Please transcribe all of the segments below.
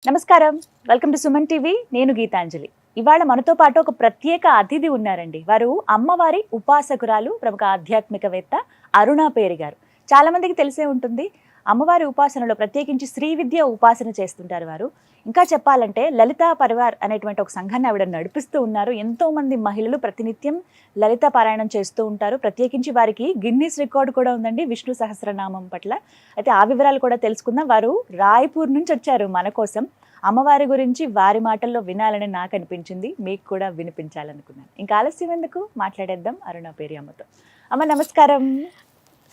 నమస్కారం, welcome to Suman TV. నేను గీతాంజలి. ఇవాళ మనతో పాటు ఒక ప్రత్యేక అతిథి ఉన్నారండి. వారు అమ్మవారి ఉపాసకురాలు, ప్రముఖ ఆధ్యాత్మికవేత్త అరుణా పేరి గారు. చాలా మందికి తెలిసే ఉంటుంది. అమ్మవారి ఉపాసనలో ప్రత్యేకించి శ్రీ విద్య ఉపాసన చేస్తుంటారు వారు. ఇంకా చెప్పాలంటే లలితా పరివార్ అనేటువంటి ఒక సంఘాన్ని ఆవిడ నడిపిస్తూ ఉన్నారు. ఎంతో మంది మహిళలు ప్రతినిత్యం లలిత పారాయణం చేస్తూ ఉంటారు. ప్రత్యేకించి వారికి గిన్నీస్ రికార్డు కూడా ఉందండి విష్ణు సహస్రనామం పట్ల. అయితే ఆ వివరాలు కూడా తెలుసుకుందాం. వారు రాయ్పూర్ నుంచి వచ్చారు మన కోసం. అమ్మవారి గురించి వారి మాటల్లో వినాలని నాకు అనిపించింది, మీకు కూడా వినిపించాలనుకున్నాను. ఇంకా ఆలస్యం ఎందుకు, మాట్లాడేద్దాం అరుణా పేరి అమ్మతో. అమ్మ నమస్కారం.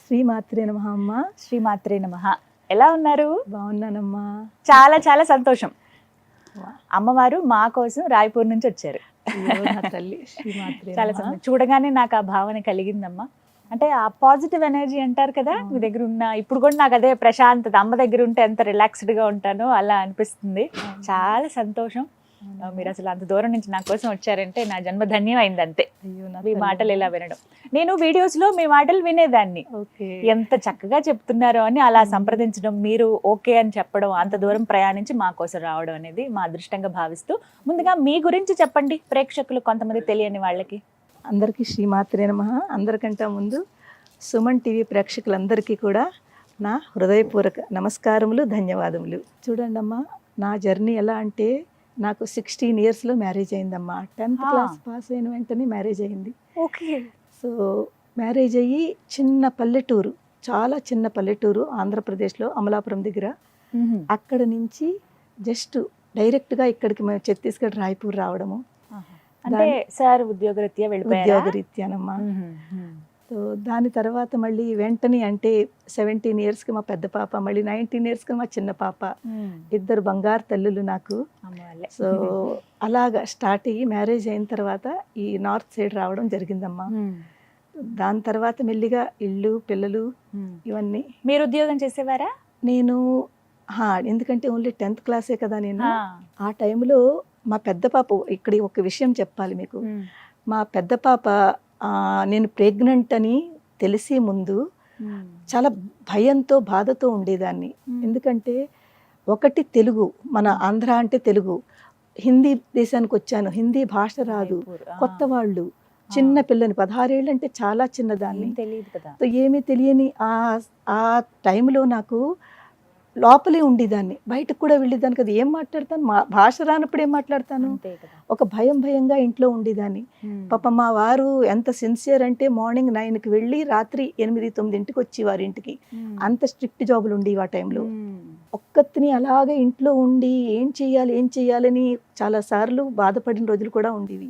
శ్రీమాత్రే నమః అమ్మ. శ్రీమాత్రే నమః. ఎలా ఉన్నారు? బాగున్నానమ్మా. చాలా చాలా సంతోషం. అమ్మవారు మా కోసం రాయ్పూర్ నుంచి వచ్చారు. తల్లి శ్రీమాత్రే చాలా సంతోషం. చూడగానే నాకు ఆ భావన కలిగిందమ్మా. అంటే ఆ పాజిటివ్ ఎనర్జీ అంటారు కదా, మీ దగ్గర ఉన్న ఇప్పుడు కూడా నాకు అదే ప్రశాంతత. అమ్మ దగ్గర ఉంటే ఎంత రిలాక్స్డ్ గా ఉంటానో అలా అనిపిస్తుంది. చాలా సంతోషం. మీరు అసలు అంత దూరం నుంచి నా కోసం వచ్చారంటే నా జన్మ ధన్యం అయింది అంతే. మీ మాటలు ఇలా వినడం. నేను వీడియోస్ లో మీ మాటలు వినేదాన్ని, ఎంత చక్కగా చెప్తున్నారో అని అలా సంప్రదించడం, మీరు ఓకే అని చెప్పడం, అంత దూరం ప్రయాణించి మా కోసం రావడం అనేది మా అదృష్టంగా భావిస్తూ, ముందుగా మీ గురించి చెప్పండి ప్రేక్షకులు, కొంతమంది తెలియని వాళ్ళకి. అందరికీ శ్రీమాత్రే నమః. అందరికంటే ముందు సుమన్ టీవీ ప్రేక్షకులందరికీ కూడా నా హృదయపూర్వక నమస్కారములు, ధన్యవాదములు. చూడండి అమ్మా, నా జర్నీ ఎలా అంటే, నాకు 16 ఇయర్స్లో మ్యారేజ్ అయిందమ్మా. 10th క్లాస్ పాస్ అయిన వెంటనే మ్యారేజ్ అయింది. ఓకే. సో మ్యారేజ్ అయ్యి చిన్న పల్లెటూరు, చాలా చిన్న పల్లెటూరు ఆంధ్రప్రదేశ్లో, అమలాపురం దగ్గర. అక్కడ నుంచి జస్ట్ డైరెక్ట్గా ఇక్కడికి మేము ఛత్తీస్గఢ్ రాయ్పూర్ రావడము. అంటే సార్ ఉద్యోగరీత్యా వెళ్ళిపోయారా? ఉద్యోగరీత్యానమ్మా. సో దాని తర్వాత మళ్ళీ వెంటనే అంటే 17 ఇయర్స్కి మా పెద్ద పాప, మళ్ళీ 19 ఇయర్స్కి మా చిన్న పాప. ఇద్దరు బంగారు తల్లులు నాకు. సో అలాగా స్టార్ట్ అయ్యి మ్యారేజ్ అయిన తర్వాత ఈ నార్త్ సైడ్ రావడం జరిగిందమ్మా. దాని తర్వాత మెల్లిగా ఇల్లు, పిల్లలు ఇవన్నీ. మీరు ఉద్యోగం చేసేవారా? నేను ఎందుకంటే ఓన్లీ 10th క్లాసే కదా నేను. ఆ టైంలో మా పెద్ద పాప, ఇక్కడ ఒక విషయం చెప్పాలి మీకు. మా పెద్ద పాప నేను ప్రెగ్నెంట్ అని తెలిసే ముందు చాలా భయంతో, బాధతో ఉండేదాన్ని. ఎందుకంటే ఒకటి తెలుగు, మన ఆంధ్ర అంటే తెలుగు, హిందీ దేశానికి వచ్చాను, హిందీ భాష రాదు, కొత్త వాళ్ళు, చిన్న పిల్లని, 16 ఏళ్ళు అంటే చాలా చిన్నదాన్ని, తెలియదు కదా. ఏమీ తెలియని ఆ టైంలో నాకు లోపలే ఉండేదాన్ని, బయటకు కూడా వెళ్ళేదాన్ని కదా. ఏం మాట్లాడతాను, మా భాష రానప్పుడు ఏం మాట్లాడతాను, ఒక భయంగా ఇంట్లో ఉండేదాన్ని. పాప మా వారు ఎంత సిన్సియర్ అంటే, మార్నింగ్ 9కి వెళ్ళి రాత్రి 8-9 వచ్చేవారు ఇంటికి. అంత స్ట్రిక్ట్ జాబులు ఉండేవి ఆ టైంలో. ఒక్కతిని అలాగే ఇంట్లో ఉండి ఏం చేయాలని చాలాసార్లు బాధపడిన రోజులు కూడా ఉండేవి.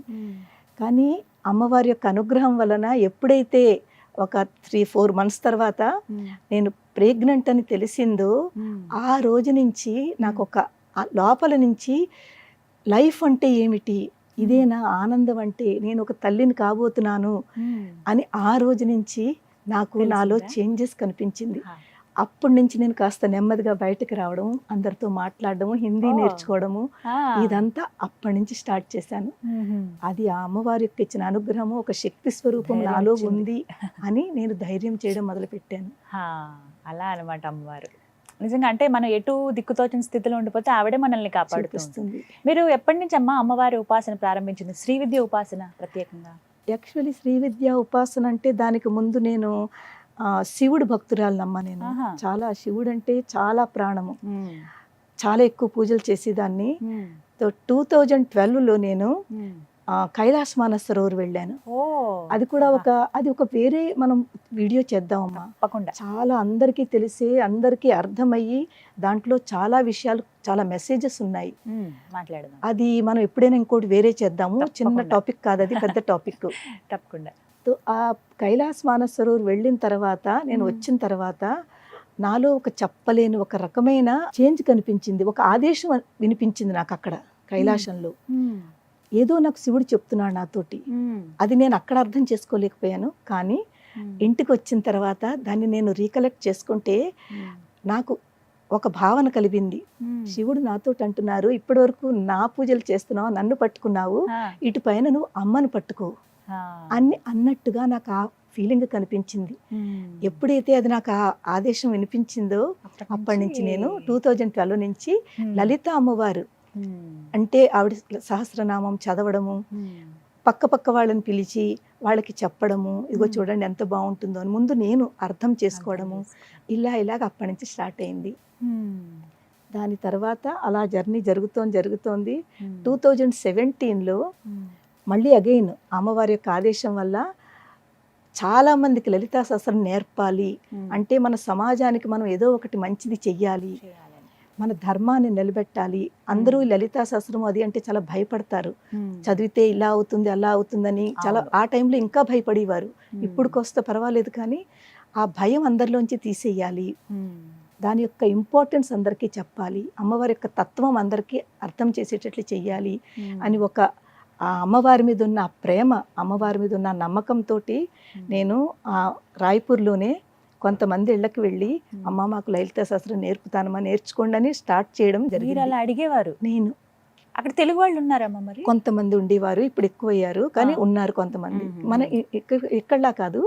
కానీ అమ్మవారి యొక్క అనుగ్రహం వలన ఎప్పుడైతే ఒక 3-4 మంత్స్ తర్వాత నేను ప్రెగ్నెంట్ అని తెలిసిందో, ఆ రోజు నుంచి నాకు ఒక లోపల నుంచి లైఫ్ అంటే ఏమిటి, ఇదేనా ఆనందం అంటే, నేను ఒక తల్లిని కాబోతున్నాను అని ఆ రోజు నుంచి నాకు నాలో చేంజెస్ కనిపించింది. అప్పటి నుంచి నేను కాస్త నెమ్మదిగా బయటకు రావడం, అందరితో మాట్లాడడము, హిందీ నేర్చుకోవడము, ఇదంతా అప్పటి నుంచి స్టార్ట్ చేశాను. అది ఆ అమ్మవారి యొక్క ఇచ్చిన అనుగ్రహము, ఒక శక్తి స్వరూపం నాలో ఉంది అని నేను ధైర్యం చేయడం మొదలుపెట్టాను. అలా అనమాట అమ్మవారు. నిజంగా అంటే మనం ఎటు దిక్కుతోచిన స్థితిలో ఉండిపోతే ఆవిడే మనల్ని కాపాడుతుంది. మీరు ఎప్పటి నుంచి అమ్మవారి ఉపాసన ప్రారంభించింది, శ్రీ విద్య ఉపాసన ప్రత్యేకంగా? యాక్చువల్లీ శ్రీ విద్య ఉపాసన అంటే దానికి ముందు నేను శివుడు భక్తురాలనమ్మా. నేను చాలా శివుడు అంటే చాలా ప్రాణము, చాలా ఎక్కువ పూజలు చేసేదాన్ని. 2012లో నేను కైలాస మానసరోవర్ వెళ్ళాను. అది కూడా అది ఒక వేరే మనం వీడియో చేద్దామమ్మా. చాలా అందరికీ తెలిసే, అందరికీ అర్థమయ్యి, దాంట్లో చాలా విషయాలు, చాలా మెసేజెస్ ఉన్నాయి. అది మనం ఎప్పుడైనా ఇంకోటి వేరే చేద్దాము. చిన్న టాపిక్ కాదు అది, పెద్ద టాపిక్. తప్పకుండా. ఆ కైలాస మానసరోవర్ వెళ్ళిన తర్వాత, నేను వచ్చిన తర్వాత నాలో ఒక చెప్పలేని ఒక రకమైన చేంజ్ కనిపించింది. ఒక ఆదేశం వినిపించింది నాకు అక్కడ కైలాసంలో. ఏదో నాకు శివుడు చెప్తున్నాడు నాతోటి. అది నేను అక్కడ అర్థం చేసుకోలేకపోయాను. కానీ ఇంటికి వచ్చిన తర్వాత దాన్ని నేను రీకలెక్ట్ చేసుకుంటే నాకు ఒక భావన కలిగింది. శివుడు నాతో అంటున్నారు, ఇప్పటి వరకు నా పూజలు చేస్తున్నావు, నన్ను పట్టుకున్నావు, ఇటు పైన నువ్వు అమ్మను పట్టుకో, అన్ని అన్నట్టుగా నాకు ఆ ఫీలింగ్ కనిపించింది. ఎప్పుడైతే అది నాకు ఆ ఆదేశం వినిపించిందో అప్పటి నుంచి నేను 2012 నుంచి లలిత అమ్మవారు అంటే ఆవిడ సహస్రనామం చదవడము, పక్క వాళ్ళని పిలిచి వాళ్ళకి చెప్పడము, ఇదిగో చూడండి ఎంత బాగుంటుందో అని ముందు నేను అర్థం చేసుకోవడము, ఇలాగ అప్పటి నుంచి స్టార్ట్ అయింది. దాని తర్వాత అలా జర్నీ జరుగుతోంది. 2017లో మళ్ళీ అగైన్ అమ్మవారి యొక్క ఆదేశం వల్ల చాలా మందికి లలితా సహస్రం నేర్పాలి అంటే మన సమాజానికి మనం ఏదో ఒకటి మంచిది చెయ్యాలి, మన ధర్మాన్ని నిలబెట్టాలి. అందరూ లలితా సహస్రం అది అంటే చాలా భయపడతారు, చదివితే ఇలా అవుతుంది అలా అవుతుందని చాలా ఆ టైంలో ఇంకా భయపడేవారు. ఇప్పుడుకొస్తే పర్వాలేదు కానీ ఆ భయం అందరిలోంచి తీసేయాలి, దాని యొక్క ఇంపార్టెన్స్ అందరికీ చెప్పాలి, అమ్మవారి యొక్క తత్వం అందరికీ అర్థం చేసేటట్లు చెయ్యాలి అని ఒక ఆ అమ్మవారి మీద ఉన్న ప్రేమ, అమ్మవారి మీద ఉన్న నమ్మకంతో నేను ఆ రాయ్పూర్లోనే కొంతమంది ఇళ్ళకి వెళ్ళి అమ్మ మాకు లలితా సహస్రం నేర్పుతానమ్మా, నేర్చుకోండి అని స్టార్ట్ చేయడం జరిగింది. అలా అడిగేవారు? నేను అక్కడ తెలుగు వాళ్ళు ఉన్నారమ్మా? మరి కొంతమంది ఉండేవారు, ఇప్పుడు ఎక్కువ అయ్యారు కానీ ఉన్నారు కొంతమంది. మన ఇక్కడలా కాదు,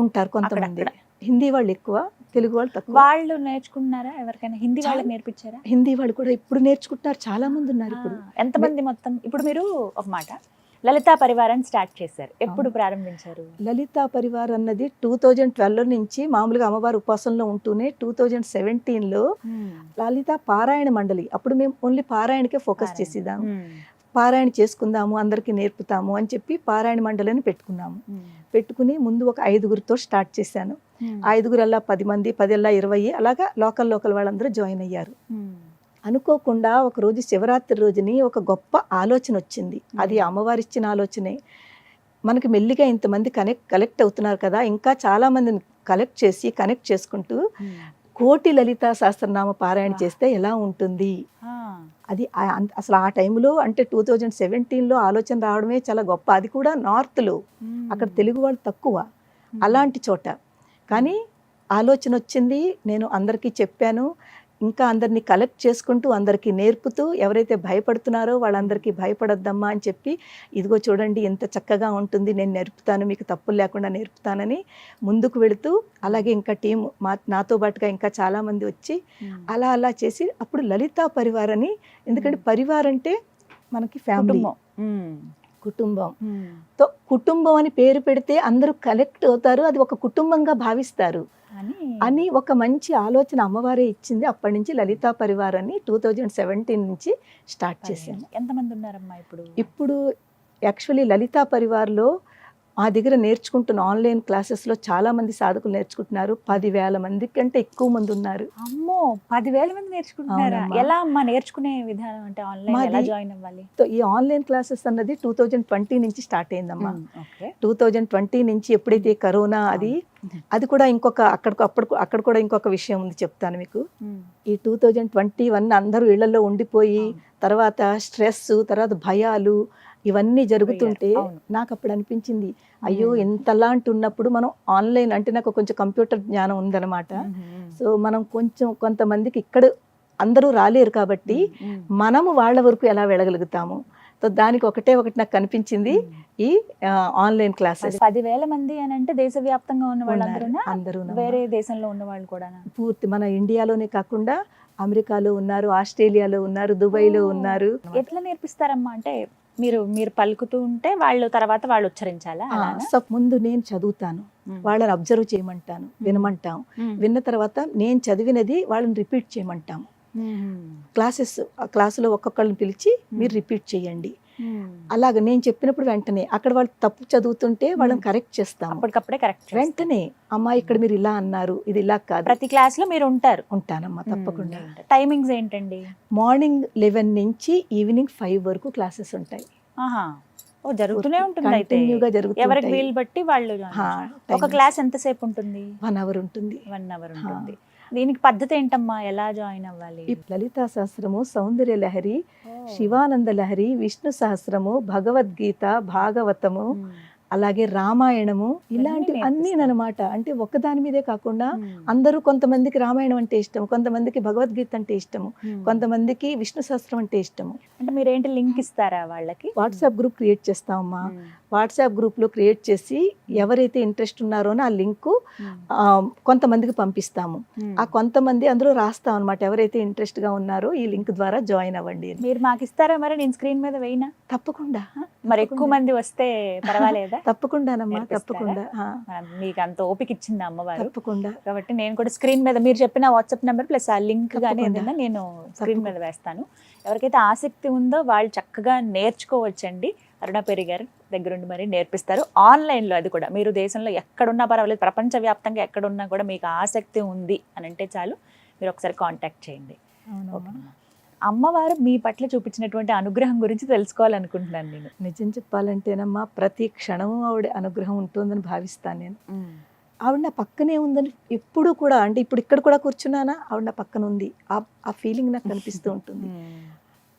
ఉంటారు కొంతమంది. హిందీ వాళ్ళు ఎక్కువ, తెలుగు వాళ్ళు తక్కువ. వాళ్ళు నేర్చుకుంటున్నారా? ఎవరికైనా హిందీ వాళ్ళకి నేర్పించారా? హిందీ వాళ్ళు కూడా ఇప్పుడు నేర్చుకుంటున్నారు, చాలా మంది ఉన్నారు. ఇప్పుడు ఎంతమంది మొత్తం? ఇప్పుడు మీరు ఒక మాట లలితా పరివారాన్ని స్టార్ట్ చేశారు, ఎప్పుడు ప్రారంభించారు? లలితా పరివార్ అన్నది 2012 నుంచి మామూలుగా అమ్మవారి ఉపాసనలో ఉంటూనే 2017లో లలితా పారాయణ మండలి, అప్పుడు మేము ఓన్లీ పారాయణకే ఫోకస్ చేసేదాము. పారాయణ చేసుకుందాము, అందరికీ నేర్పుతాము అని చెప్పి పారాయణ మండలిని పెట్టుకున్నాము. పెట్టుకుని ముందు ఒక 5గురితో స్టార్ట్ చేశాను. 5గురల్లా 10 మంది, 10 20 అలాగా లోకల్ వాళ్ళందరూ జాయిన్ అయ్యారు. అనుకోకుండా ఒక రోజు శివరాత్రి రోజుని ఒక గొప్ప ఆలోచన వచ్చింది. అది అమ్మవారి ఇచ్చిన ఆలోచనే. మనకి మెల్లిగా ఇంతమంది కలెక్ట్ అవుతున్నారు కదా, ఇంకా చాలా మందిని కనెక్ట్ చేసుకుంటూ 1,000,000 లలితా సహస్రనామ పారాయణ చేస్తే ఎలా ఉంటుంది అది. అసలు ఆ టైంలో అంటే 2017లో ఆలోచన రావడమే చాలా గొప్ప. అది కూడా నార్త్లో, అక్కడ తెలుగు వాళ్ళు తక్కువ అలాంటి చోట. కానీ ఆలోచన వచ్చింది, నేను అందరికీ చెప్పాను. ఇంకా అందరినీ కలెక్ట్ చేసుకుంటూ అందరికీ నేర్పుతూ, ఎవరైతే భయపడుతున్నారో వాళ్ళందరికీ భయపడొద్దమ్మా అని చెప్పి, ఇదిగో చూడండి ఎంత చక్కగా ఉంటుంది, నేను నేర్పుతాను, మీకు తప్పులు లేకుండా నేర్పుతానని ముందుకు వెళుతూ, అలాగే ఇంకా టీం నాతో పాటుగా ఇంకా చాలామంది వచ్చి అలా చేసి అప్పుడు లలితా పరివార్ అని, ఎందుకంటే పరివార్ అంటే మనకి ఫ్యామిలీ, కుటుంబం. కుటుంబం అని పేరు పెడితే అందరూ కలెక్ట్ అవుతారు, అది ఒక కుటుంబంగా భావిస్తారు అని ఒక మంచి ఆలోచన అమ్మవారే ఇచ్చింది. అప్పటి నుంచి లలితా పరివార్ అని 2017 నుంచి స్టార్ట్ చేశాను. ఎంతమంది ఉన్నారమ్మా ఇప్పుడు? ఇప్పుడు యాక్చువల్లీ లలితా పరివార్లో మా దగ్గర నేర్చుకుంటున్న ఆన్లైన్ క్లాసెస్లో చాలా మంది సాధకులు నేర్చుకుంటున్నారు. 10,000 మంది కంటే ఎక్కువ మంది ఉన్నారు. అమ్మో, 10,000 మంది నేర్చుకుంటున్నారా? ఎలా అమ్మా నేర్చుకునే విధానం? అంటే ఆన్లైన్ ఎలా జాయిన్ అవ్వాలి? ఈ ఆన్లైన్ క్లాసెస్ అన్నది 2020 నుంచి స్టార్ట్ అయిందమ్మా. 2020 నుంచి ఎప్పుడైతే కరోనా అది కూడా ఇంకొక అక్కడ కూడా ఇంకొక విషయం ఉంది, చెప్తాను మీకు. ఈ 2021 అందరూ ఇళ్లలో ఉండిపోయి తర్వాత స్ట్రెస్, తర్వాత భయాలు ఇవన్నీ జరుగుతుంటే నాకు అప్పుడు అనిపించింది, అయ్యో ఇంతలాంటి ఉన్నప్పుడు మనం ఆన్లైన్ అంటే, నాకు కొంచెం కంప్యూటర్ జ్ఞానం ఉందన్నమాట. సో మనం కొంతమందికి ఇక్కడ అందరూ రాలేరు కాబట్టి మనము వాళ్ళ వరకు ఎలా వెళ్ళగలుగుతాము. సో దానికి ఒకటి నాకు కనిపించింది ఈ ఆన్లైన్ క్లాసెస్. 10,000 మంది అని అంటే దేశవ్యాప్తంగా ఉన్న వాళ్ళందరూ, వేరే దేశంలో ఉన్న వాళ్ళు కూడా? పూర్తి మన ఇండియాలోనే కాకుండా అమెరికాలో ఉన్నారు, ఆస్ట్రేలియాలో ఉన్నారు, దుబాయ్లో ఉన్నారు. ఎట్లా నేర్పిస్తారమ్మా? అంటే మీరు పలుకుతూ ఉంటే తర్వాత వాళ్ళు ఉచ్చరించాలా? ముందు నేను చదువుతాను, వాళ్ళని అబ్జర్వ్ చేయమంటాను, వినమంటాం. విన్న తర్వాత నేను చదివినది వాళ్ళని రిపీట్ చేయమంటాము. క్లాసులో ఒక్కొక్కళ్ళని పిలిచి మీరు రిపీట్ చేయండి. అలాగే నేను చెప్పినప్పుడు వెంటనే అక్కడ వాళ్ళు తప్పు చదువుతుంటే వాళ్ళని కరెక్ట్ చేస్తాం. అప్పటికప్పుడే కరెక్ట్ వెంటనే, అమ్మా ఇక్కడ మీరు ఇలా అన్నారు, ఇది ఇలా కాదు. ప్రతి క్లాస్ లో మీరు ఉంటానమ్మా తప్పకుండా. టైమింగ్స్ ఏంటండి? మార్నింగ్ 11 నుంచి ఈవినింగ్ 5 వరకు క్లాసెస్ ఉంటాయి. జరుగుతూనే ఉంటుంది, ఎవరికి వీలు బట్టి వాళ్ళు. ఒక క్లాస్ ఎంతసేపు ఉంటుంది? 1 అవర్ ఉంటుంది. 1 అవర్ ఉంటుంది. దీనికి పద్ధతి ఏంటమ్మా, ఎలా జాయిన్ అవ్వాలి? ఈ లలితా సహస్రము, సౌందర్య లహరి, శివానంద లహరి, విష్ణు సహస్రము, భగవద్గీత, భాగవతము, అలాగే రామాయణము, ఇలాంటివి అన్నీ అన్నమాట. అంటే ఒక్కదాని మీదే కాకుండా అందరూ, కొంతమందికి రామాయణం అంటే ఇష్టం, కొంతమందికి భగవద్గీత అంటే ఇష్టము, కొంతమందికి విష్ణు సహస్రం అంటే ఇష్టము. అంటే మీరేంటి లింక్ ఇస్తారా వాళ్ళకి? వాట్సాప్ గ్రూప్ క్రియేట్ చేస్తామమ్మా. వాట్సాప్ గ్రూప్లో క్రియేట్ చేసి ఎవరైతే ఇంట్రెస్ట్ ఉన్నారో ఆ లింకు కొంతమందికి పంపిస్తాము. ఆ కొంతమంది అందులో రాస్తాం అనమాట, ఎవరైతే ఇంట్రెస్ట్గా ఉన్నారో ఈ లింక్ ద్వారా జాయిన్ అవ్వండి అని. మీరు మాకు ఇస్తారా మరి? నేను స్క్రీన్ మీద వేయినా? తప్పకుండా మరి ఎక్కువ మంది వస్తే పర్వాలేదా? తప్పకుండానమ్మా, నేర్పిస్తారా? తప్పకుండా. మీకు అంత ఓపిక ఇచ్చింది అమ్మవారు తప్పకుండా కాబట్టి నేను కూడా స్క్రీన్ మీద మీరు చెప్పిన వాట్సాప్ నెంబర్ ప్లస్ ఆ లింక్ కానీ తప్పకుండా. ఏదైనా నేను స్క్రీన్ మీద వేస్తాను. ఎవరికైతే ఆసక్తి ఉందో వాళ్ళు చక్కగా నేర్చుకోవచ్చండి. అరుణ పేరి గారు దగ్గరుండి మరి నేర్పిస్తారు ఆన్లైన్లో. అది కూడా మీరు దేశంలో ఎక్కడున్నా పర్వాలేదు, ప్రపంచవ్యాప్తంగా ఎక్కడున్నా కూడా మీకు ఆసక్తి ఉంది అని అంటే చాలు మీరు ఒకసారి కాంటాక్ట్ చేయండి. ఓకేనా? అమ్మవారు మీ పట్ల చూపించినటువంటి అనుగ్రహం గురించి తెలుసుకోవాలనుకుంటున్నాను నేను. నిజం చెప్పాలంటేనమ్మా ప్రతి క్షణము ఆవిడ అనుగ్రహం ఉంటుందని భావిస్తాను నేను. ఆవిడ నా పక్కనే ఉందని ఎప్పుడు కూడా, అంటే ఇప్పుడు ఇక్కడ కూడా కూర్చున్నానా ఆవిడ నా పక్కన ఉంది, ఆ ఫీలింగ్ నాకు కనిపిస్తూ ఉంటుంది.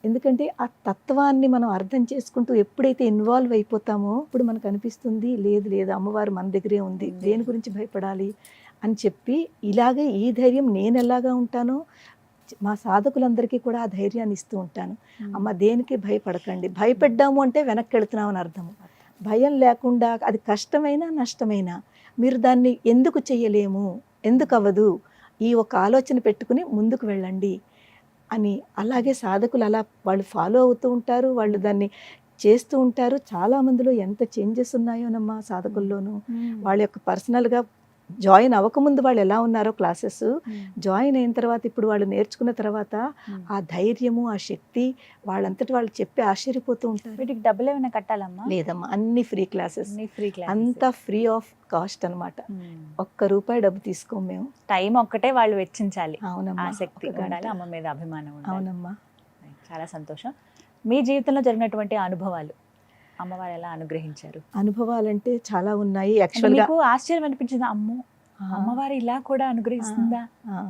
ఎందుకంటే ఆ తత్వాన్ని మనం అర్థం చేసుకుంటూ ఎప్పుడైతే ఇన్వాల్వ్ అయిపోతామో ఇప్పుడు మనకు అనిపిస్తుంది లేదు లేదు అమ్మవారు మన దగ్గరే ఉంది, దేని గురించి భయపడాలి అని చెప్పి ఇలాగే ఈ ధైర్యం నేను ఎలాగా ఉంటానో మా సాధకులందరికీ కూడా ఆ ధైర్యాన్ని ఇస్తూ ఉంటాను. అమ్మ దేనికి భయపడకండి, భయపడ్డాము అంటే వెనక్కి వెళుతున్నామని అర్థము. భయం లేకుండా అది కష్టమైనా నష్టమైనా మీరు దాన్ని ఎందుకు చెయ్యలేము, ఎందుకు అవ్వదు, ఈ ఒక ఆలోచన పెట్టుకుని ముందుకు వెళ్ళండి అని. అలాగే సాధకులు అలా వాళ్ళు ఫాలో అవుతూ ఉంటారు, వాళ్ళు దాన్ని చేస్తూ ఉంటారు. చాలామందిలో ఎంత చేంజెస్ ఉన్నాయోనమ్మా సాధకుల్లోనూ. వాళ్ళ యొక్క పర్సనల్గా జాయిన్ అవ్వకముందు వాళ్ళు ఎలా ఉన్నారో క్లాసెస్, జాయిన్ అయిన తర్వాత ఇప్పుడు వాళ్ళు నేర్చుకున్న తర్వాత ఆ ధైర్యము ఆ శక్తి వాళ్ళంతటి వాళ్ళు చెప్పి ఆశ్చర్యపోతూ ఉంటారు. వీటికి డబ్బులు ఏమైనా కట్టాలమ్మా? లేదమ్మా, అన్ని ఫ్రీ క్లాసెస్, అంతా ఫ్రీ ఆఫ్ కాస్ట్ అనమాట. ₹1 డబ్బు తీసుకోం మేము. టైం ఒక్కటే వాళ్ళు వెచ్చించాలి. అవునమ్మా, ఆసక్తి ఉండాలి, అమ్మ మీద అభిమానం ఉండాలి. అవునమ్మా. చాలా సంతోషం. మీ జీవితంలో జరిగినటువంటి అనుభవాలు, అమ్మవారు ఎలా అనుగ్రహించారు? అనుభవాలంటే చాలా ఉన్నాయి. అంటే యాక్చువల్గా మీకు ఆశ్చర్యం అనిపించిందా, అమ్మో అమ్మవారు ఇలా కూడా అనుగ్రహిస్తుందా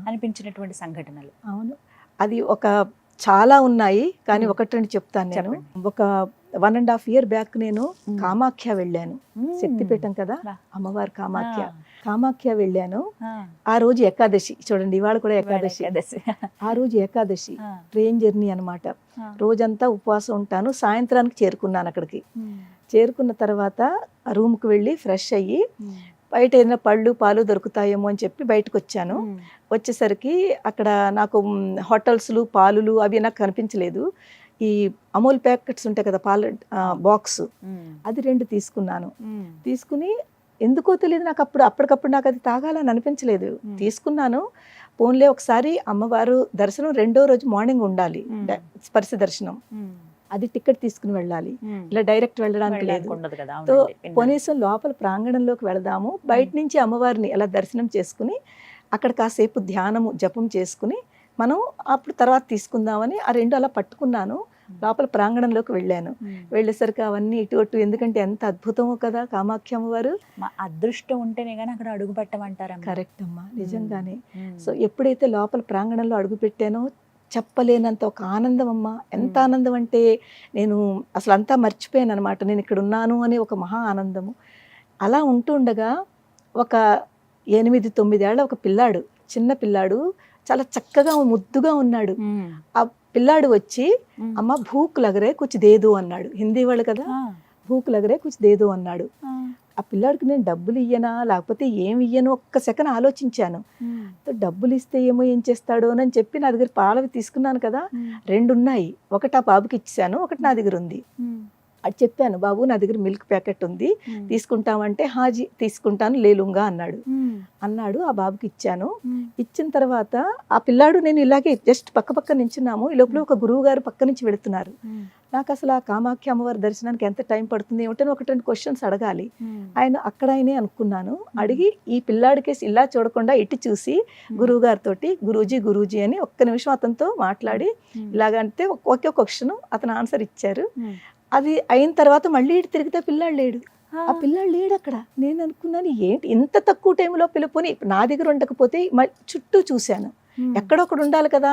అనిపించినటువంటి సంఘటనలు? అవును, అది ఒక చాలా ఉన్నాయి కానీ ఒకటి రెండు చెప్తాను నేను. ఒక 1.5 year బ్యాక్ నేను కామాఖ్య వెళ్ళాను. శక్తిపీఠం కదా అమ్మవారు కామాఖ్య వెళ్ళాను. ఆ రోజు ఏకాదశి, చూడండి ఇవాళ కూడా ఏకాదశి. ఆ రోజు ఏకాదశి ట్రైన్ జర్నీ అనమాట. రోజంతా ఉపవాసం ఉంటాను. సాయంత్రానికి చేరుకున్నాను అక్కడికి. చేరుకున్న తర్వాత రూమ్కి వెళ్ళి ఫ్రెష్ అయ్యి బయట ఏదైనా పళ్ళు పాలు దొరుకుతాయేమో అని చెప్పి బయటకు వచ్చాను. వచ్చేసరికి అక్కడ నాకు హోటల్స్లు పాలులు అవి నాకు కనిపించలేదు. ఈ అమూల్ ప్యాకెట్స్ ఉంటాయి కదా పాల బాక్స్, అది 2 తీసుకున్నాను. తీసుకుని ఎందుకో తెలియదు నాకు అప్పటికప్పుడు నాకు అది తాగాలని అనిపించలేదు. తీసుకున్నాను. పోన్లే ఒకసారి అమ్మవారు దర్శనం 2వ రోజు మార్నింగ్ ఉండాలి, స్పర్శ దర్శనం. అది టికెట్ తీసుకుని వెళ్ళాలి, ఇలా డైరెక్ట్ వెళ్ళడానికి లేదు. సో కనీసం లోపల ప్రాంగణంలోకి వెళదాము, బయట నుంచి అమ్మవారిని అలా దర్శనం చేసుకుని అక్కడ కాసేపు ధ్యానము జపం చేసుకుని మనం అప్పుడు తర్వాత తీసుకుందామని ఆ 2 అలా పట్టుకున్నాను. లోపల ప్రాంగణంలోకి వెళ్ళాను. వెళ్ళేసరికి అవన్నీ ఇటు అటు, ఎందుకంటే ఎంత అద్భుతమో కదా కామాఖ్య అమ్మవారు. అదృష్టం ఉంటేనే కానీ అక్కడ అడుగు పెట్టమంటారా? కరెక్ట్ అమ్మా, నిజంగానే. సో ఎప్పుడైతే లోపల ప్రాంగణంలో అడుగు పెట్టానో చెప్పలేనంత ఒక ఆనందం అమ్మా. ఎంత ఆనందం అంటే నేను అసలు అంతా మర్చిపోయాను అనమాట, నేను ఇక్కడ ఉన్నాను అని ఒక మహా ఆనందము. అలా ఉంటుండగా ఒక 8-9 ఏళ్ల ఒక పిల్లాడు, చిన్న పిల్లాడు, చాలా చక్కగా ముద్దుగా ఉన్నాడు. ఆ పిల్లాడు వచ్చి అమ్మ భూక్ లగరే కుచ్ దేదు అన్నాడు. హిందీ వాళ్ళు కదా, భూక్ లగరే కుచ్ దేదు అన్నాడు. ఆ పిల్లాడికి నేను డబ్బులు ఇయ్యనా లేకపోతే ఏమి ఇయ్యను ఒక్క సెకండ్ ఆలోచించాను. డబ్బులు ఇస్తే ఏమో ఏం చేస్తాడో అని చెప్పి నా దగ్గర పాలవి తీసుకున్నాను కదా, 2 ఉన్నాయి. ఒకటి ఆ బాబుకి ఇచ్చాను, ఒకటి నా దగ్గర ఉంది. అది చెప్పాను, బాబు నా దగ్గర మిల్క్ ప్యాకెట్ ఉంది తీసుకుంటామంటే, హాజీ తీసుకుంటాను లేలుంగా అన్నాడు. ఆ బాబుకి ఇచ్చాను. ఇచ్చిన తర్వాత ఆ పిల్లాడు నేను ఇలాగే జస్ట్ పక్క నించున్నాము. ఈ లోపల ఒక గురువు గారు పక్క నుంచి వెళుతున్నారు. నాకు అసలు ఆ కామాఖ్య అమ్మవారి దర్శనానికి ఎంత టైం పడుతుంది ఏమిటని 1-2 క్వశ్చన్స్ అడగాలి. ఆయనే అనుకున్నాను. అడిగి ఈ పిల్లాడి కేసు ఇలా చూడకుండా ఇటు చూసి గురువు గారితో గురూజీ అని ఒక్క నిమిషం అతనితో మాట్లాడి ఇలాగంటే ఒకే క్వశ్చన్ అతను ఆన్సర్ ఇచ్చారు. అది అయిన తర్వాత మళ్ళీ ఇటు తిరిగితే పిల్లాడు లేడు. ఆ పిల్లాడు లేడు అక్కడ. నేను అనుకున్నాను ఏంటి ఇంత తక్కువ టైంలో పిలుపుని, నా దగ్గర ఉండకపోతే చుట్టూ చూశాను, ఎక్కడొక్కడ ఉండాలి కదా,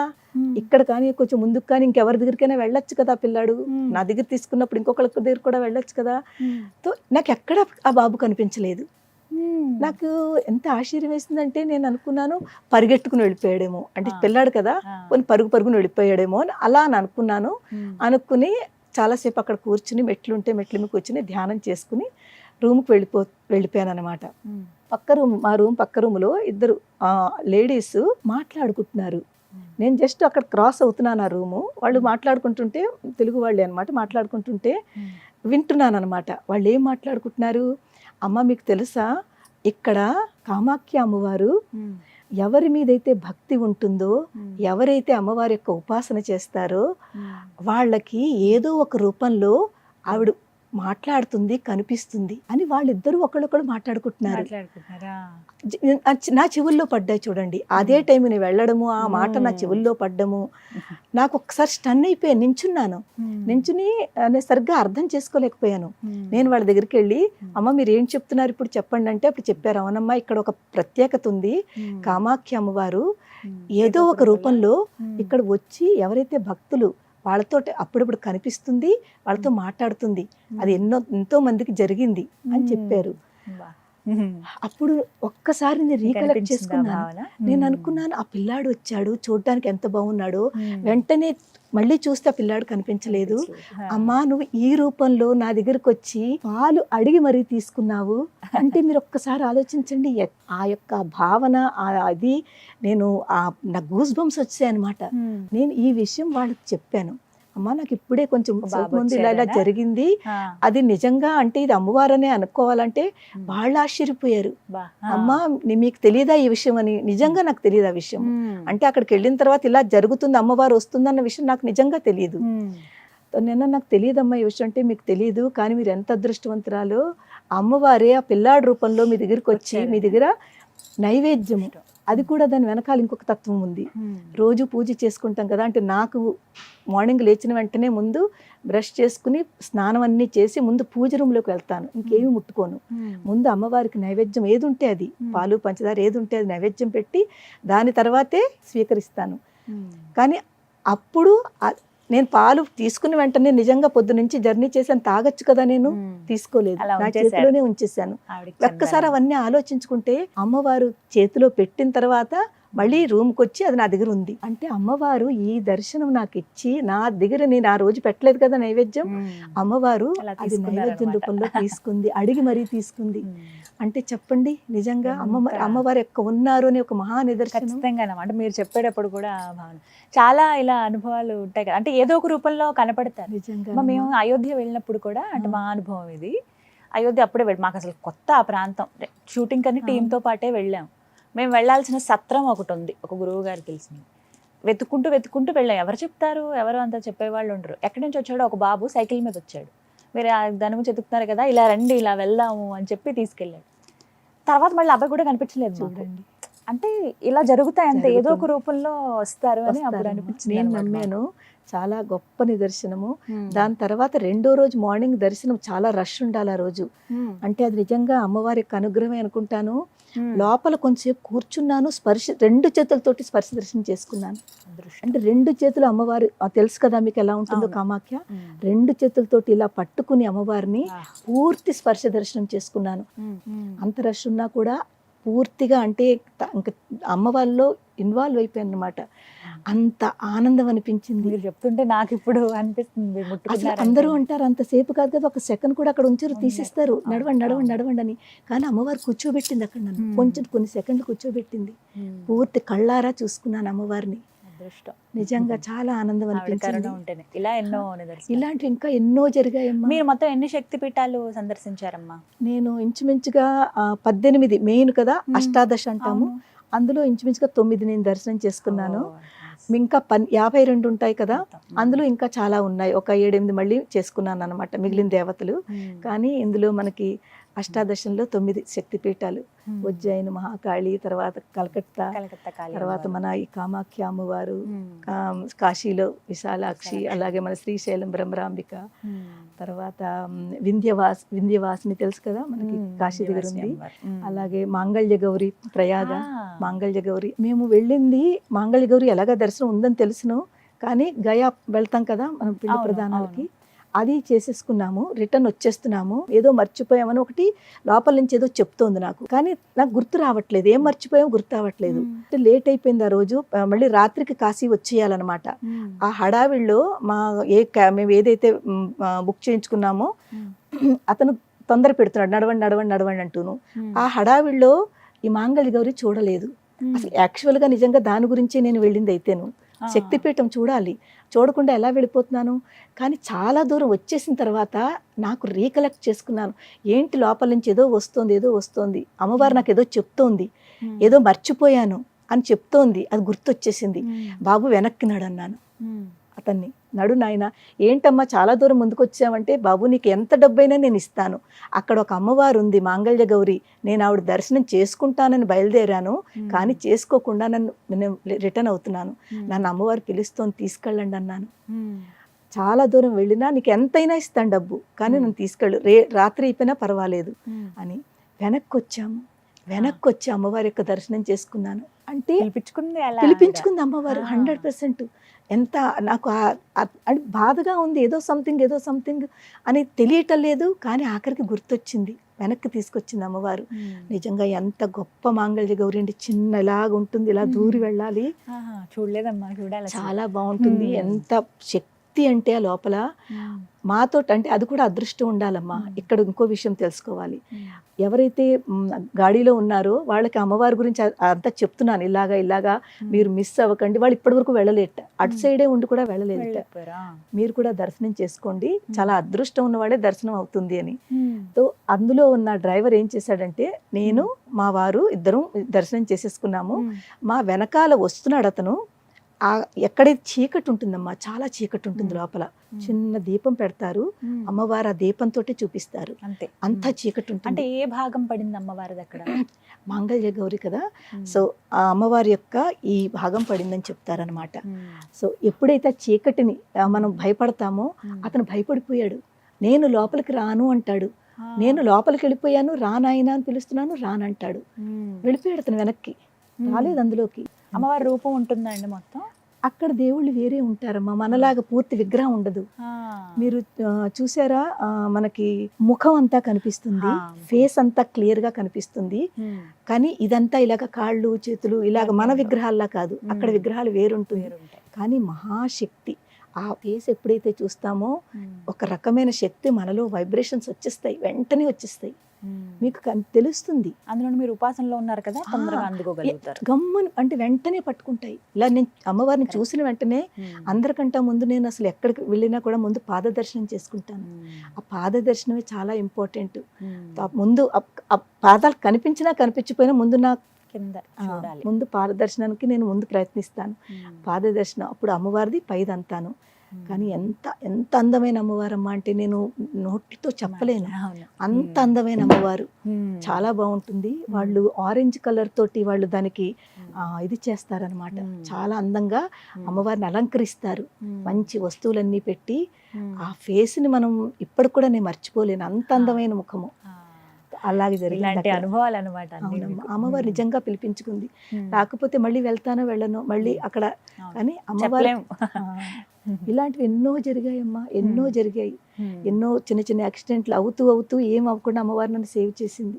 ఇక్కడ కానీ కొంచెం ముందుకు కానీ ఇంకెవరి దగ్గరికైనా వెళ్ళొచ్చు కదా పిల్లాడు. నా దగ్గర తీసుకున్నప్పుడు ఇంకొకరి దగ్గర కూడా వెళ్ళొచ్చు కదా. తో నాకు ఎక్కడ ఆ బాబు కనిపించలేదు. నాకు ఎంత ఆశ్చర్యం వేసిందంటే నేను అనుకున్నాను పరిగెట్టుకుని వెళ్ళిపోయాడేమో, అంటే పిల్లాడు కదా కొన్ని పరుగుని వెళ్ళిపోయాడేమో అని అలా అని అనుకున్నాను. అనుకుని చాలాసేపు అక్కడ కూర్చుని మెట్లుంటే మెట్ల మీద కూర్చుని ధ్యానం చేసుకుని రూమ్కి వెళ్ళిపోయాను అనమాట. మా రూమ్ పక్క రూమ్లో ఇద్దరు లేడీస్ మాట్లాడుకుంటున్నారు. నేను జస్ట్ అక్కడ క్రాస్ అవుతున్నాను ఆ రూము. వాళ్ళు మాట్లాడుకుంటుంటే, తెలుగు వాళ్ళే అనమాట, మాట్లాడుకుంటుంటే వింటున్నాను అనమాట. వాళ్ళు ఏం మాట్లాడుకుంటున్నారు, అమ్మ మీకు తెలుసా ఇక్కడ కామాఖ్య అమ్మవారు ఎవరి మీదైతే భక్తి ఉంటుందో, ఎవరైతే అమ్మవారి యొక్క ఉపాసన చేస్తారో వాళ్ళకి ఏదో ఒక రూపంలో ఆవిడ మాట్లాడుతుంది, కనిపిస్తుంది అని వాళ్ళిద్దరూ ఒకళ్ళొకళ్ళు మాట్లాడుకుంటున్నారు. నా చెవుల్లో పడ్డాయి చూడండి. అదే టైం నేను వెళ్ళడము, ఆ మాట నా చెవుల్లో పడ్డము, నాకు ఒకసారి స్టన్ అయిపోయాను. నించుని నేను సరిగ్గా అర్థం చేసుకోలేకపోయాను. నేను వాళ్ళ దగ్గరికి వెళ్ళి, అమ్మ మీరు ఏం చెప్తున్నారు ఇప్పుడు చెప్పండి అంటే, అప్పుడు చెప్పారు, అవునమ్మా ఇక్కడ ఒక ప్రత్యేకత ఉంది. కామాఖ్య అమ్మవారు ఏదో ఒక రూపంలో ఇక్కడ వచ్చి ఎవరైతే భక్తులు వాళ్ళతో అప్పుడప్పుడు కనిపిస్తుంది, వాళ్ళతో మాట్లాడుతుంది. అది ఎంతో మందికి జరిగింది అని చెప్పారు. అప్పుడు ఒక్కసారి నేను రీకలెక్ట్ చేసుకున్నాను. నేను అనుకున్నాను, ఆ పిల్లాడు వచ్చాడు, చూడడానికి ఎంత బాగున్నాడో. వెంటనే మళ్ళీ చూస్తే ఆ పిల్లాడు కనిపించలేదు. అమ్మా నువ్వు ఈ రూపంలో నా దగ్గరకు వచ్చి పాలు అడిగి మరీ తీసుకున్నావు అంటే మీరు ఒక్కసారి ఆలోచించండి. ఆ యొక్క భావన అది నేను నా గూస్ బంప్స్ వచ్చాయి అనమాట. నేను ఈ విషయం వాళ్ళకి చెప్పాను. అమ్మ నాకు ఇప్పుడే కొంచెం ముందు ఇలా జరిగింది, అది నిజంగా అంటే ఇది అమ్మవారనే అనుకోవాలంటే వాళ్ళు ఆశ్చర్యపోయారు. అమ్మ మీకు తెలియదా ఈ విషయం అని. నిజంగా నాకు తెలియదు ఆ విషయం. అంటే అక్కడికి వెళ్ళిన తర్వాత ఇలా జరుగుతుంది, అమ్మవారు వస్తుందన్న విషయం నాకు నిజంగా తెలియదు. నాకు తెలియదమ్మా ఈ విషయం అంటే. మీకు తెలియదు, కానీ మీరు ఎంత అదృష్టవంతురాలో, అమ్మవారే ఆ పిల్లాడి రూపంలో మీ దగ్గరికి వచ్చి మీ దగ్గర నైవేద్యం, అది కూడా దాని వెనకాల ఇంకొక తత్వం ఉంది. రోజు పూజ చేసుకుంటాం కదా, అంటే నాకు మార్నింగ్ లేచిన వెంటనే ముందు బ్రష్ చేసుకుని స్నానం అన్నీ చేసి ముందు పూజ రూమ్లోకి వెళ్తాను. ఇంకేమి ముట్టుకోను. ముందు అమ్మవారికి నైవేద్యం ఏది ఉంటే అది, పాలు పంచదార ఏది ఉంటే అది నైవేద్యం పెట్టి దాని తర్వాతే స్వీకరిస్తాను. కానీ అప్పుడు నేను పాలు తీసుకుని వెంటనే నిజంగా పొద్దు నుంచి జర్నీ చేశాను, తాగొచ్చు కదా, నేను తీసుకోలేదు, నా చేతిలోనే ఉంచేసాను. ఒక్కసారి అవన్నీ ఆలోచించుకుంటే అమ్మవారు చేతిలో పెట్టిన తర్వాత మళ్ళీ రూమ్కి వచ్చి అది నా దగ్గర ఉంది అంటే అమ్మవారు ఈ దర్శనం నాకు ఇచ్చి నా దగ్గర, నేను ఆ రోజు పెట్టలేదు కదా నైవేద్యం, అమ్మవారు అది నైవేద్యం రూపంలో తీసుకుంది, అడిగి మరీ తీసుకుంది. అంటే చెప్పండి, నిజంగా అమ్మవారు యొక్క ఉన్నారు అని ఒక మహా నిదర్శనం. ఖచ్చితంగా అంటే మీరు చెప్పేటప్పుడు కూడా భావన చాలా ఇలా అనుభవాలు ఉంటాయి కదా, అంటే ఏదో ఒక రూపంలో కనపడతారు. నిజంగా మేము అయోధ్య వెళ్ళినప్పుడు కూడా, అంటే మా అనుభవం ఇది, అయోధ్య అప్పుడే మాకు అసలు కొత్త ఆ ప్రాంతం, షూటింగ్ అని టీంతో పాటే వెళ్ళాం. మేము వెళ్ళాల్సిన సత్రం ఒకటి ఉంది, ఒక గురువు గారు తెలిసింది. వెతుక్కుంటూ వెళ్ళాం. ఎవరు చెప్తారు, ఎవరు అంత చెప్పేవాళ్ళు ఉండరు. ఎక్కడి నుంచి వచ్చాడో ఒక బాబు సైకిల్ మీద వచ్చాడు. మీరు దాని గురించి చెప్తున్నారు కదా, ఇలా రండి ఇలా వెళ్దాము అని చెప్పి తీసుకెళ్ళాడు. తర్వాత మళ్ళీ అబ్బాయి కూడా కనిపించలేదు చూడండి. అంటే ఇలా జరుగుతాయి అంతే, ఏదో ఒక రూపంలో వస్తారు అని అప్పుడు అనిపించింది. నేను నమ్మాను, చాలా గొప్ప నిదర్శనము. దాని తర్వాత రెండో రోజు మార్నింగ్ దర్శనం చాలా రష్ ఉండాలి ఆ రోజు. అంటే అది నిజంగా అమ్మవారి యొక్క అనుగ్రహమే అనుకుంటాను. లోపల కొంచెంసేపు కూర్చున్నాను, రెండు చేతులతోటి స్పర్శ దర్శనం చేసుకున్నాను. అంటే రెండు చేతులు అమ్మవారు తెలుసు కదా మీకు ఎలా ఉంటుందో కామాఖ్య, రెండు చేతులతోటి ఇలా పట్టుకుని అమ్మవారిని పూర్తి స్పర్శ దర్శనం చేసుకున్నాను. అంత రష్ ఉన్నా కూడా పూర్తిగా, అంటే ఇంకా అమ్మవారిలో ఇన్వాల్వ్ అయిపోయాను అనమాట. అంత ఆనందం అనిపించింది. మీరు చెప్తుంటే నాకు ఇప్పుడు అనిపిస్తుంది. అసలు అందరూ అంటారు అంతసేపు కాదు కదా, ఒక సెకండ్ కూడా అక్కడ ఉంచారు, తీసేస్తారు, నడవండి అని. కానీ అమ్మవారు కూర్చోబెట్టింది అక్కడ, నన్ను కొన్ని సెకండ్లు కూర్చోబెట్టింది. పూర్తి కళ్ళారా చూసుకున్నాను అమ్మవారిని. నిజంగా చాలా ఆనందం అనిపించింది. ఇలాంటివి ఇంకా ఎన్నో జరిగాయమ్మా. మీరు మొత్తం ఎన్ని శక్తి పీఠాలు సందర్శించారమ్మా? నేను ఇంచుమించుగా 18 మెయిన్ కదా, అష్టాదశ అంటాము, అందులో ఇంచుమించుగా 9 నేను దర్శనం చేసుకున్నాను. ఇంకా 52 ఉంటాయి కదా, అందులో ఇంకా చాలా ఉన్నాయి. ఒక 7-8 మళ్ళీ చేసుకున్నాను అనమాట, మిగిలిన దేవతలు. కానీ ఇందులో మనకి అష్టాదశంలో 9 శక్తిపీఠాలు, ఉజ్జయిని మహాకాళి, తర్వాత కలకత్తా, తర్వాత మన ఈ కామాఖ్య అమ్మవారు, కాశీలో విశాలాక్షి, అలాగే మన శ్రీశైలం బ్రహ్మరాంబిక, తర్వాత వింధ్యవాసిని తెలుసు కదా మనకి కాశీ దగ్గర ఉంది. అలాగే మాంగళ్య గౌరి, ప్రయాగ మాంగళ్య గౌరి. మేము వెళ్ళింది మాంగళ్య గౌరి ఎలాగా దర్శనం ఉందని తెలుసును, కానీ గయా వెళ్తాం కదా మనం పిండ ప్రదానాలకి, అది చేసేసుకున్నాము, రిటర్న్ వచ్చేస్తున్నాము. ఏదో మర్చిపోయామని ఒకటి లోపల నుంచి ఏదో చెప్తోంది నాకు, కానీ నాకు గుర్తు రావట్లేదు, ఏం మర్చిపోయామో గుర్తు రావట్లేదు. లేట్ అయిపోయింది ఆ రోజు, మళ్ళీ రాత్రికి కాశీ వచ్చేయాలన్నమాట. ఆ హడావిడిలో మేము ఏదైతే బుక్ చేయించుకున్నామో అతను తొందర పెడుతున్నాడు, నడవండి నడవండి నడవండి అంటూను. ఆ హడావిడిలో ఈ మాంగళ్య గౌరి చూడలేదు. అసలు యాక్చువల్గా నిజంగా దాని గురించి నేను వెళ్ళింది అయితేను శక్తిపీఠం చూడాలి, చూడకుండా ఎలా వెళ్ళిపోతున్నాను. కానీ చాలా దూరం వచ్చేసిన తర్వాత నాకు రీకలెక్ట్ చేసుకున్నాను, ఏంటి లోపల నుంచి ఏదో వస్తోంది, అమ్మవారు నాకు ఏదో చెప్తోంది, ఏదో మర్చిపోయాను అని చెప్తోంది, అది గుర్తొచ్చేసింది. బాబు వెనక్కి నడు అన్నాను అతన్ని. నడు నాయన. ఏంటమ్మా చాలా దూరం ముందుకు వచ్చామంటే, బాబు నీకు ఎంత డబ్బైనా నేను ఇస్తాను, అక్కడ ఒక అమ్మవారు ఉంది మాంగళ్య గౌరి, నేను ఆవిడ దర్శనం చేసుకుంటానని బయలుదేరాను, కానీ చేసుకోకుండా నేను రిటర్న్ అవుతున్నాను, నన్ను అమ్మవారు పిలుస్తోంది, తీసుకెళ్ళండి అన్నాను. చాలా దూరం వెళ్ళినా నీకు ఎంతైనా ఇస్తాను డబ్బు, కానీ నన్ను తీసుకెళ్ళు, రాత్రి అయిపోయినా పర్వాలేదు అని. వెనక్కి వచ్చి అమ్మవారి యొక్క దర్శనం చేసుకున్నాను. అంటే పిలిపించుకుంది అమ్మవారు 100%. ఎంత నాకు అంటే బాధగా ఉంది, ఏదో సంథింగ్ అని తెలియటం లేదు, కానీ ఆఖరికి గుర్తొచ్చింది, వెనక్కి తీసుకొచ్చింది అమ్మవారు. నిజంగా ఎంత గొప్ప మాంగళ్య గౌరి అండి, చిన్న ఇలాగ ఉంటుంది, ఇలా దూరి వెళ్ళాలి, చూడలేదమ్మా, చూడాలి, చాలా బాగుంటుంది. ఎంత శక్తి అంటే ఆ లోపల మాతో, అంటే అది కూడా అదృష్టం ఉండాలమ్మా. ఇక్కడ ఇంకో విషయం తెలుసుకోవాలి, ఎవరైతే గాడిలో ఉన్నారో వాళ్ళకి అమ్మవారి గురించి అంతా చెప్తున్నాను, ఇలాగా మీరు మిస్ అవ్వకండి. వాళ్ళు ఇప్పటి వరకు వెళ్ళలేట, అటు సైడే ఉండి కూడా వెళ్ళలేదు. మీరు కూడా దర్శనం చేసుకోండి, చాలా అదృష్టం ఉన్నవాడే దర్శనం అవుతుంది అని. సో అందులో ఉన్న డ్రైవర్ ఏం చేశాడంటే, నేను మా వారు ఇద్దరం దర్శనం చేసేసుకున్నాము. మా వెనకాల వస్తున్నాడు అతను. ఎక్కడైతే చీకటి ఉంటుందమ్మా, చాలా చీకటి ఉంటుంది లోపల, చిన్న దీపం పెడతారు, అమ్మవారు ఆ దీపంతో చూపిస్తారు, అంతా చీకటి ఉంటుంది. అంటే ఏ భాగం పడింది అమ్మవారిది అక్కడ? మాంగళ్య గౌరి కదా, సో ఆ అమ్మవారి యొక్క ఈ భాగం పడిందని చెప్తారనమాట. సో ఎప్పుడైతే చీకటిని మనం భయపడతామో, అతను భయపడిపోయాడు. నేను లోపలికి రాను అంటాడు, నేను లోపలికి వెళ్ళిపోయాను, రానాయన అని పిలుస్తున్నాను, రానంటాడు. వెళ్ళిపోయాడు అతను, వెనక్కి రాలేదు అందులోకి. అమ్మవారి రూపం ఉంటుందండి మొత్తం అక్కడ? దేవుళ్ళు వేరే ఉంటారమ్మా, మనలాగా పూర్తి విగ్రహం ఉండదు. మీరు చూసారా, మనకి ముఖం అంతా కనిపిస్తుంది, ఫేస్ అంతా క్లియర్ గా కనిపిస్తుంది, కానీ ఇదంతా ఇలాగ కాళ్ళు చేతులు ఇలాగ మన విగ్రహాల్లా కాదు, అక్కడ విగ్రహాలు వేరుంటుంది. కానీ మహాశక్తి, ఆ ఫేస్ ఎప్పుడైతే చూస్తామో ఒక రకమైన శక్తి మనలో వైబ్రేషన్స్ వచ్చేస్తాయి, వెంటనే వచ్చేస్తాయి, మీకు తెలుస్తుంది. అందులో మీరు ఉపాసనలో ఉన్నారు కదా, తొందరగా అందుకోగలుగుతారు. గమ్మును అంటే వెంటనే పట్టుకుంటాయి. ఇలా నేను అమ్మవారిని చూసిన వెంటనే అందరికంటే ముందు నేను అసలు ఎక్కడికి వెళ్ళినా కూడా ముందు పాదదర్శనం చేసుకుంటాను. ఆ పాదదర్శనమే చాలా ఇంపార్టెంట్. ముందు పాదాలు కనిపించినా కనిపించిపోయినా ముందు నా కింద ముందు పాదదర్శనానికి నేను ముందు ప్రయత్నిస్తాను. పాదదర్శనం అప్పుడు అమ్మవారిది పైదంతాను. కానీ ఎంత అందమైన అమ్మవారమ్మ అంటే నేను నోటితో చెప్పలేను, అంత అందమైన అమ్మవారు, చాలా బాగుంటుంది. వాళ్ళు ఆరెంజ్ కలర్ తోటి వాళ్ళు దానికి ఇది చేస్తారనమాట, చాలా అందంగా అమ్మవారిని అలంకరిస్తారు, మంచి వస్తువులన్నీ పెట్టి. ఆ ఫేస్ ని మనం ఇప్పటికి కూడా నేను మర్చిపోలేను, అంత అందమైన ముఖము. అలాగే జరిగింది అనుభవాలు అనమాట. అమ్మవారు నిజంగా పిలిపించుకుంది, కాకపోతే మళ్ళీ వెళ్తానో వెళ్ళను మళ్ళీ అక్కడ. కానీ అమ్మవారు ఇలాంటివి ఎన్నో జరిగాయమ్మా, ఎన్నో జరిగాయి, ఎన్నో చిన్న చిన్న యాక్సిడెంట్లు అవుతూ ఏం అవ్వకుండా అమ్మవారు నన్ను సేవ్ చేసింది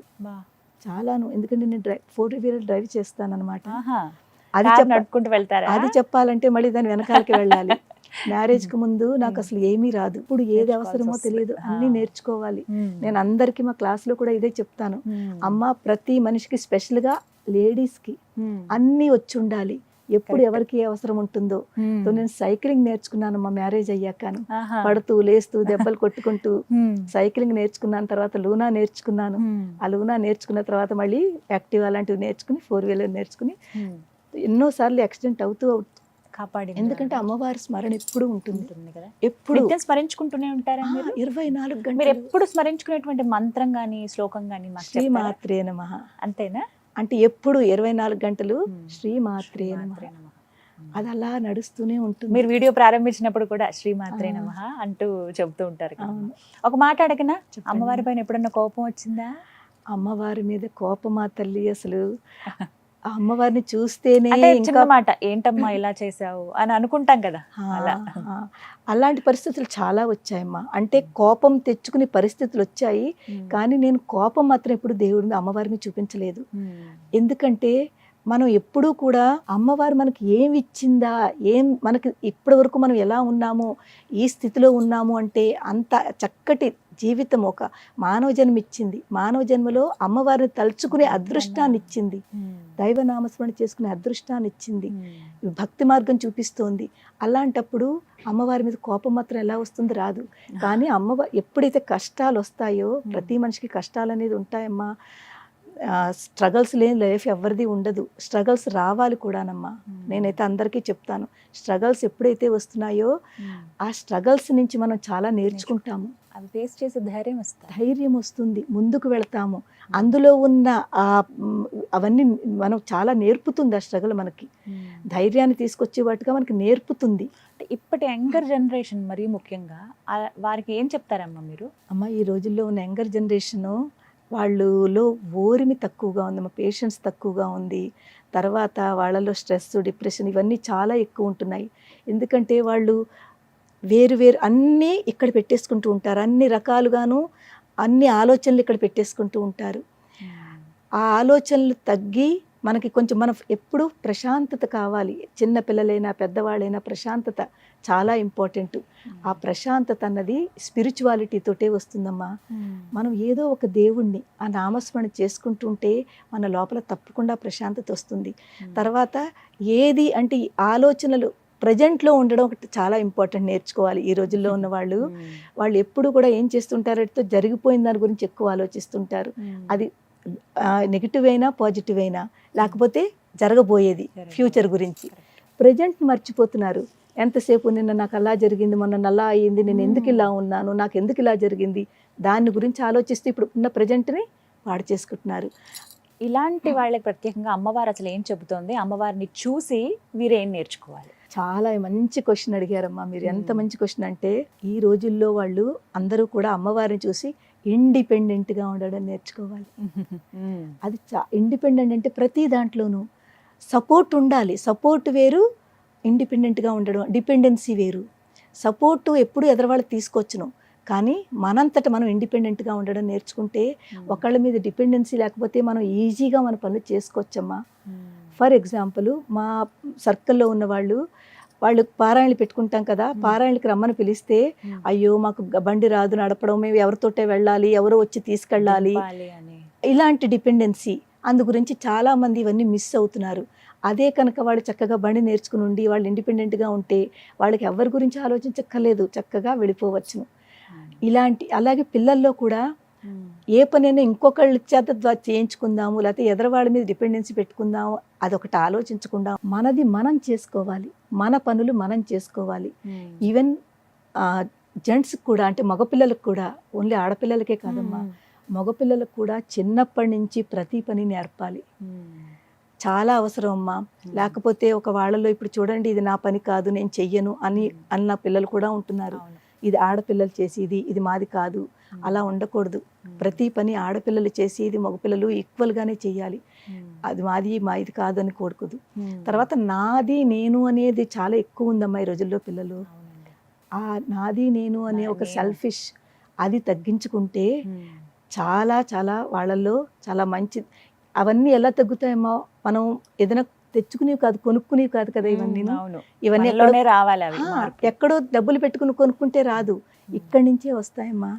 చాలాను. ఎందుకంటే నేను 4-wheeler డ్రైవ్ చేస్తాను అనమాట. అది చెప్పాలంటే మళ్ళీ దాని వెనకాలకి వెళ్ళాలి. మ్యారేజ్ కి ముందు నాకు అసలు ఏమీ రాదు, ఇప్పుడు ఏది అవసరమో తెలియదు, అన్ని నేర్చుకోవాలి. నేను అందరికి మా క్లాస్ లో కూడా ఇదే చెప్తాను, అమ్మ ప్రతి మనిషికి స్పెషల్ గా లేడీస్ కి అన్ని వచ్చి ఉండాలి, ఎప్పుడు ఎవరికి ఏ అవసరం ఉంటుందో. నేను సైక్లింగ్ నేర్చుకున్నాను మా మ్యారేజ్ అయ్యాకను, పడుతూ లేస్తూ దెబ్బలు కొట్టుకుంటూ సైక్లింగ్ నేర్చుకున్నాను. తర్వాత లూనా నేర్చుకున్నాను, ఆ లూనా నేర్చుకున్న తర్వాత మళ్ళీ యాక్టివా లాంటివి నేర్చుకుని 4-wheeler నేర్చుకుని ఎన్నోసార్లు యాక్సిడెంట్ అవుతూ కాపాడి. ఎందుకంటే అమ్మవారి స్మరణ ఎప్పుడు ఉంటుంది కదా, ఎప్పుడు స్మరించుకుంటూనే ఉంటారా 24 గంటలు? మీరు ఎప్పుడు స్మరించుకునేటువంటి మంత్రం గానీ శ్లోకం గానీ శ్రీమాత్రే నమః అంతేనా? అంటే ఎప్పుడు 24 గంటలు శ్రీమాత్రే నమః, అది అలా నడుస్తూనే ఉంటుంది. మీరు వీడియో ప్రారంభించినప్పుడు కూడా శ్రీమాత్రే నమః అంటూ చెబుతూ ఉంటారు. ఒక మాట అడగనా, అమ్మవారి పైన ఎప్పుడన్నా కోపం వచ్చిందా? అమ్మవారి మీద కోపమా తల్లి, అసలు ఆ అమ్మవారిని చూస్తేనే అంటే ఇంకా చిన్న మాట ఏంటమ్మా ఇలా చేసావు అని అనుకుంటాం కదా అలా. ఆ, అలాంటి పరిస్థితులు చాలా వచ్చాయమ్మా. అంటే కోపం తెచ్చుకునే పరిస్థితులు వచ్చాయి. కానీ నేను కోపం మాత్రం ఎప్పుడు దేవుడి మీద అమ్మవారి మీద చూపించలేదు. ఎందుకంటే మనం ఎప్పుడూ కూడా అమ్మవారు మనకి ఏమి ఇచ్చిందా, ఏం మనకి ఇప్పటి వరకు మనం ఎలా ఉన్నామో, ఈ స్థితిలో ఉన్నాము అంటే అంత చక్కటి జీవితం ఒక మానవ జన్మ ఇచ్చింది. మానవ జన్మలో అమ్మవారిని తలుచుకునే అదృష్టాన్ని ఇచ్చింది. దైవనామస్మరణ చేసుకునే అదృష్టాన్ని ఇచ్చింది. భక్తి మార్గం చూపిస్తోంది. అలాంటప్పుడు అమ్మవారి మీద కోపం మాత్రం ఎలా వస్తుంది? రాదు. కానీ అమ్మవారు ఎప్పుడైతే కష్టాలు వస్తాయో, ప్రతి మనిషికి కష్టాలు అనేది ఉంటాయమ్మా. స్ట్రగల్స్ లేని లైఫ్ ఎవరిది ఉండదు. స్ట్రగల్స్ రావాలి కూడానమ్మా. నేనైతే అందరికీ చెప్తాను, స్ట్రగల్స్ ఎప్పుడైతే వస్తున్నాయో ఆ స్ట్రగల్స్ నుంచి మనం చాలా నేర్చుకుంటాము. అవి ఫేస్ చేసే ధైర్యం వస్తుంది, ముందుకు వెళతాము. అందులో ఉన్న అవన్నీ మనం చాలా నేర్పుతుంది. ఆ స్ట్రగుల్ మనకి ధైర్యాన్ని తీసుకొచ్చే వాటిగా మనకి నేర్పుతుంది. ఇప్పటి యంగర్ జనరేషన్ మరీ ముఖ్యంగా వారికి ఏం చెప్తారమ్మా మీరు? అమ్మ, ఈ రోజుల్లో ఉన్న యంగర్ జనరేషను వాళ్ళలో ఓరిమి తక్కువగా ఉందమ్మా, పేషెన్స్ తక్కువగా ఉంది. తర్వాత వాళ్ళలో స్ట్రెస్, డిప్రెషన్ ఇవన్నీ చాలా ఎక్కువ ఉంటున్నాయి. ఎందుకంటే వాళ్ళు వేరు వేరు అన్నీ ఇక్కడ పెట్టేసుకుంటూ ఉంటారు. అన్ని రకాలుగాను అన్ని ఆలోచనలు ఇక్కడ పెట్టేసుకుంటూ ఉంటారు. ఆ ఆలోచనలు తగ్గి మనకి కొంచెం మనం ఎప్పుడు ప్రశాంతత కావాలి. చిన్న పిల్లలైనా పెద్దవాళ్ళైనా ప్రశాంతత చాలా ఇంపార్టెంట్. ఆ ప్రశాంతత అన్నది స్పిరిచువాలిటీతోటే వస్తుందమ్మా. మనం ఏదో ఒక దేవుణ్ణి ఆ నామస్మరణ చేసుకుంటుంటే మన లోపల తప్పకుండా ప్రశాంతత వస్తుంది. తర్వాత ఏది అంటే ఈ ఆలోచనలు ప్రజెంట్లో ఉండడం ఒకటి చాలా ఇంపార్టెంట్, నేర్చుకోవాలి. ఈ రోజుల్లో ఉన్న వాళ్ళు ఎప్పుడు కూడా ఏం చేస్తుంటారంటే జరిగిపోయిన దాని గురించి ఎక్కువ ఆలోచిస్తుంటారు. అది నెగిటివ్ అయినా పాజిటివ్ అయినా, లేకపోతే జరగబోయేది ఫ్యూచర్ గురించి. ప్రజెంట్ మర్చిపోతున్నారు. ఎంతసేపు నిన్న నాకు అలా జరిగింది, మొన్న అలా అయ్యింది, నేను ఎందుకు ఇలా ఉన్నాను, నాకు ఎందుకు ఇలా జరిగింది, దాని గురించి ఆలోచిస్తూ ఇప్పుడు ఉన్న ప్రజెంట్ని పాడు చేసుకుంటున్నారు. ఇలాంటి వాళ్ళకి ప్రత్యేకంగా అమ్మవారు అసలు ఏం చెబుతోంది? అమ్మవారిని చూసి వీరేం నేర్చుకోవాలి? చాలా మంచి క్వశ్చన్ అడిగారమ్మా మీరు. ఎంత మంచి క్వశ్చన్ అంటే, ఈ రోజుల్లో వాళ్ళు అందరూ కూడా అమ్మవారిని చూసి ఇండిపెండెంట్గా ఉండడం నేర్చుకోవాలి. అది ఇండిపెండెంట్ అంటే ప్రతి దాంట్లోనూ సపోర్ట్ ఉండాలి. సపోర్ట్ వేరు, ఇండిపెండెంట్గా ఉండడం, డిపెండెన్సీ వేరు. సపోర్టు ఎప్పుడు ఎదరవాళ్ళకి తీసుకొచ్చును, కానీ మనంతట మనం ఇండిపెండెంట్గా ఉండడం నేర్చుకుంటే ఒకళ్ళ మీద డిపెండెన్సీ లేకపోతే మనం ఈజీగా మన పనులు చేసుకోవచ్చమ్మా. ఫర్ ఎగ్జాంపుల్, మా సర్కిల్లో ఉన్న వాళ్ళు పారాయణలు పెట్టుకుంటాం కదా, పారాయణకి రమ్మని పిలిస్తే అయ్యో మాకు బండి రాదు నడపడం, మేము ఎవరితోటే వెళ్ళాలి, ఎవరో వచ్చి తీసుకెళ్ళాలి, ఇలాంటి డిపెండెన్సీ. అందు గురించి చాలామంది ఇవన్నీ మిస్ అవుతున్నారు. అదే కనుక వాళ్ళు చక్కగా బండి నేర్చుకుని ఉండి వాళ్ళు ఇండిపెండెంట్గా ఉంటే వాళ్ళకి ఎవరి గురించి ఆలోచించక్కర్లేదు, చక్కగా వెళ్ళిపోవచ్చును. అలాగే పిల్లల్లో కూడా ఏ పనైనా ఇంకొకళ్ళ చేత చేయించుకుందాము, లేకపోతే ఎదరవాళ్ళ మీద డిపెండెన్సీ పెట్టుకుందాము, అదొకటి ఆలోచించకుండా మనది మనం చేసుకోవాలి, మన పనులు మనం చేసుకోవాలి. ఈవెన్ జెంట్స్కి కూడా, అంటే మగపిల్లలకు కూడా, ఓన్లీ ఆడపిల్లలకే కాదమ్మా, మగపిల్లలకు కూడా చిన్నప్పటి నుంచి ప్రతి పని నేర్పాలి. చాలా అవసరం అమ్మా. లేకపోతే ఒక వాళ్ళలో ఇప్పుడు చూడండి, ఇది నా పని కాదు, నేను చెయ్యను అన్న పిల్లలు కూడా ఉంటున్నారు. ఇది ఆడపిల్లలు చేసేది, ఇది మాది కాదు, అలా ఉండకూడదు. ప్రతి పని ఆడపిల్లలు చేసేది మగపిల్లలు ఈక్వల్గానే చెయ్యాలి. అది మాది కాదు అని కోరుకోదు. తర్వాత నాది నేను అనేది చాలా ఎక్కువ ఉందమ్మా ఈ రోజుల్లో పిల్లలు. ఆ నాది నేను అనే ఒక సెల్ఫిష్ అది తగ్గించుకుంటే చాలా చాలా వాళ్ళల్లో చాలా మంచి. అవన్నీ ఎలా తగ్గుతాయమ్మా? మనం ఏదైనా తెచ్చుకునేవి కాదు, కొనుక్కునేవి కాదు కదా ఇవన్నీ రావాలి. ఎక్కడో డబ్బులు పెట్టుకుని కొనుక్కుంటే రాదు, ఇక్కడి నుంచే వస్తాయమ్మా.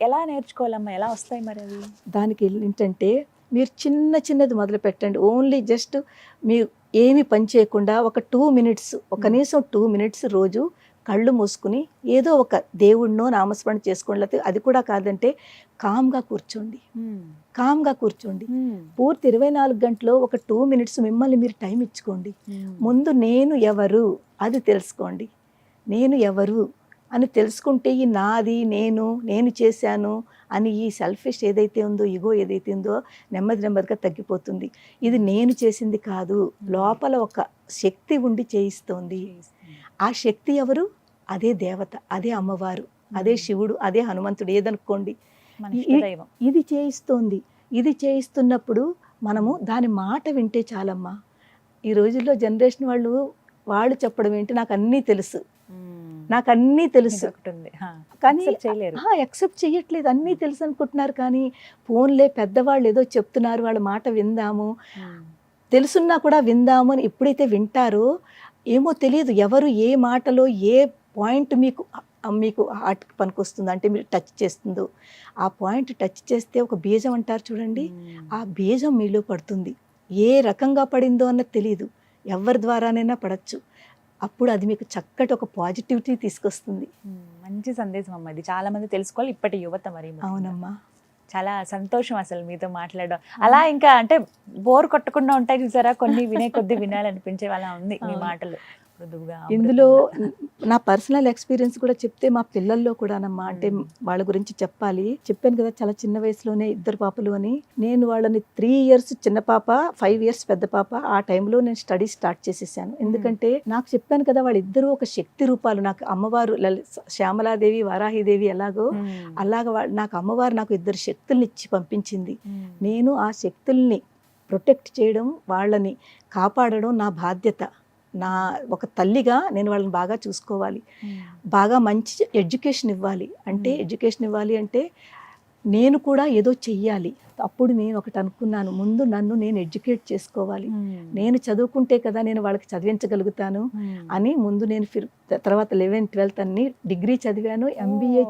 ఎలా నేర్చుకోవాలమ్మా? ఎలా వస్తాయి మరి అవి? దానికి ఏంటంటే, మీరు చిన్నది మొదలు పెట్టండి. ఓన్లీ జస్ట్ మీరు ఏమి పని చేయకుండా ఒక 2 మినిట్స్, కనీసం 2 మినిట్స్ రోజు కళ్ళు మూసుకుని ఏదో ఒక దేవుణ్ణో నామస్మరణ చేసుకోండి. లేకపోతే అది కూడా కాదంటే కామ్గా కూర్చోండి. పూర్తి 24 గంటలో ఒక 2 మినిట్స్ మిమ్మల్ని మీరు టైం ఇచ్చుకోండి. ముందు నేను ఎవరు అది తెలుసుకోండి. నేను ఎవరు అని తెలుసుకుంటే ఈ నాది, నేను చేశాను అని ఈ సెల్ఫిష్ ఏదైతే ఉందో, ఈగో ఏదైతే ఉందో నెమ్మదిగా తగ్గిపోతుంది. ఇది నేను చేసింది కాదు, లోపల ఒక శక్తి ఉండి చేయిస్తోంది. ఆ శక్తి ఎవరు? అదే దేవత, అదే అమ్మవారు, అదే శివుడు, అదే హనుమంతుడు, ఏదనుకోండి. ఇది చేయిస్తోంది. ఇది చేయిస్తున్నప్పుడు మనము దాని మాట వింటే చాలమ్మా. ఈ రోజుల్లో జనరేషన్ వాళ్ళు చెప్పడం ఏంటి, నాకు అన్నీ తెలుసు, నాకు అన్నీ తెలుసు, కానీ యాక్సెప్ట్ చేయట్లేదు. అన్నీ తెలుసు అనుకుంటున్నారు, కానీ ఫోన్లే పెద్దవాళ్ళు ఏదో చెప్తున్నారు, వాళ్ళ మాట విందాము, తెలుసున్నా కూడా విందాము అని ఎప్పుడైతే వింటారో ఏమో తెలియదు ఎవరు ఏ మాటలో ఏ పాయింట్ మీకు హార్ట్కి పనికొస్తుందో, అంటే మీరు టచ్ చేస్తుందో ఆ పాయింట్ టచ్ చేస్తే ఒక బీజం అంటారు చూడండి, ఆ బీజం మీలో పడుతుంది. ఏ రకంగా పడిందో అన్నది తెలియదు, ఎవరి ద్వారానైనా పడచ్చు. అప్పుడు అది మీకు చక్కటి ఒక పాజిటివిటీ తీసుకొస్తుంది. మంచి సందేశం అమ్మ, ఇది చాలా మంది తెలుసుకోవాలి ఇప్పటి యువత. మరి అవునమ్మా, చాలా సంతోషం అసలు మీతో మాట్లాడడం. అలా ఇంకా అంటే బోర్ కొట్టకుండా ఉంటాయి చూసారా, కొన్ని వినే కొద్ది వినాలనిపించే అలా ఉంది మీ మాటలు. ఇందులో నా పర్సనల్ ఎక్స్పీరియన్స్ కూడా చెప్తే మా పిల్లల్లో కూడానమ్మా, అంటే వాళ్ళ గురించి చెప్పాను కదా, చాలా చిన్న వయసులోనే 2 పాపలు అని. నేను వాళ్ళని 3 years చిన్న పాప, 5 years పెద్ద పాప, ఆ టైంలో నేను స్టడీ స్టార్ట్ చేసేసాను. ఎందుకంటే నాకు చెప్పాను కదా, వాళ్ళిద్దరూ ఒక శక్తి రూపాలు. నాకు అమ్మవారు శ్యామలాదేవి, వారాహిదేవి ఎలాగో నాకు అమ్మవారు నాకు 2 శక్తుల్ని ఇచ్చి పంపించింది. నేను ఆ శక్తుల్ని ప్రొటెక్ట్ చేయడం, వాళ్ళని కాపాడడం నా బాధ్యత. నా ఒక తల్లిగా నేను వాళ్ళని బాగా చూసుకోవాలి, బాగా మంచి ఎడ్యుకేషన్ ఇవ్వాలి. ఎడ్యుకేషన్ ఇవ్వాలి అంటే నేను కూడా ఏదో చెయ్యాలి. అప్పుడు నేను ఒకటి అనుకున్నాను, ముందు నన్ను నేను ఎడ్యుకేట్ చేసుకోవాలి. నేను చదువుకుంటే కదా నేను వాళ్ళకి చదివించగలుగుతాను అని ముందు నేను తర్వాత 11th 12th అన్ని డిగ్రీ చదివాను, ఎంబీఏ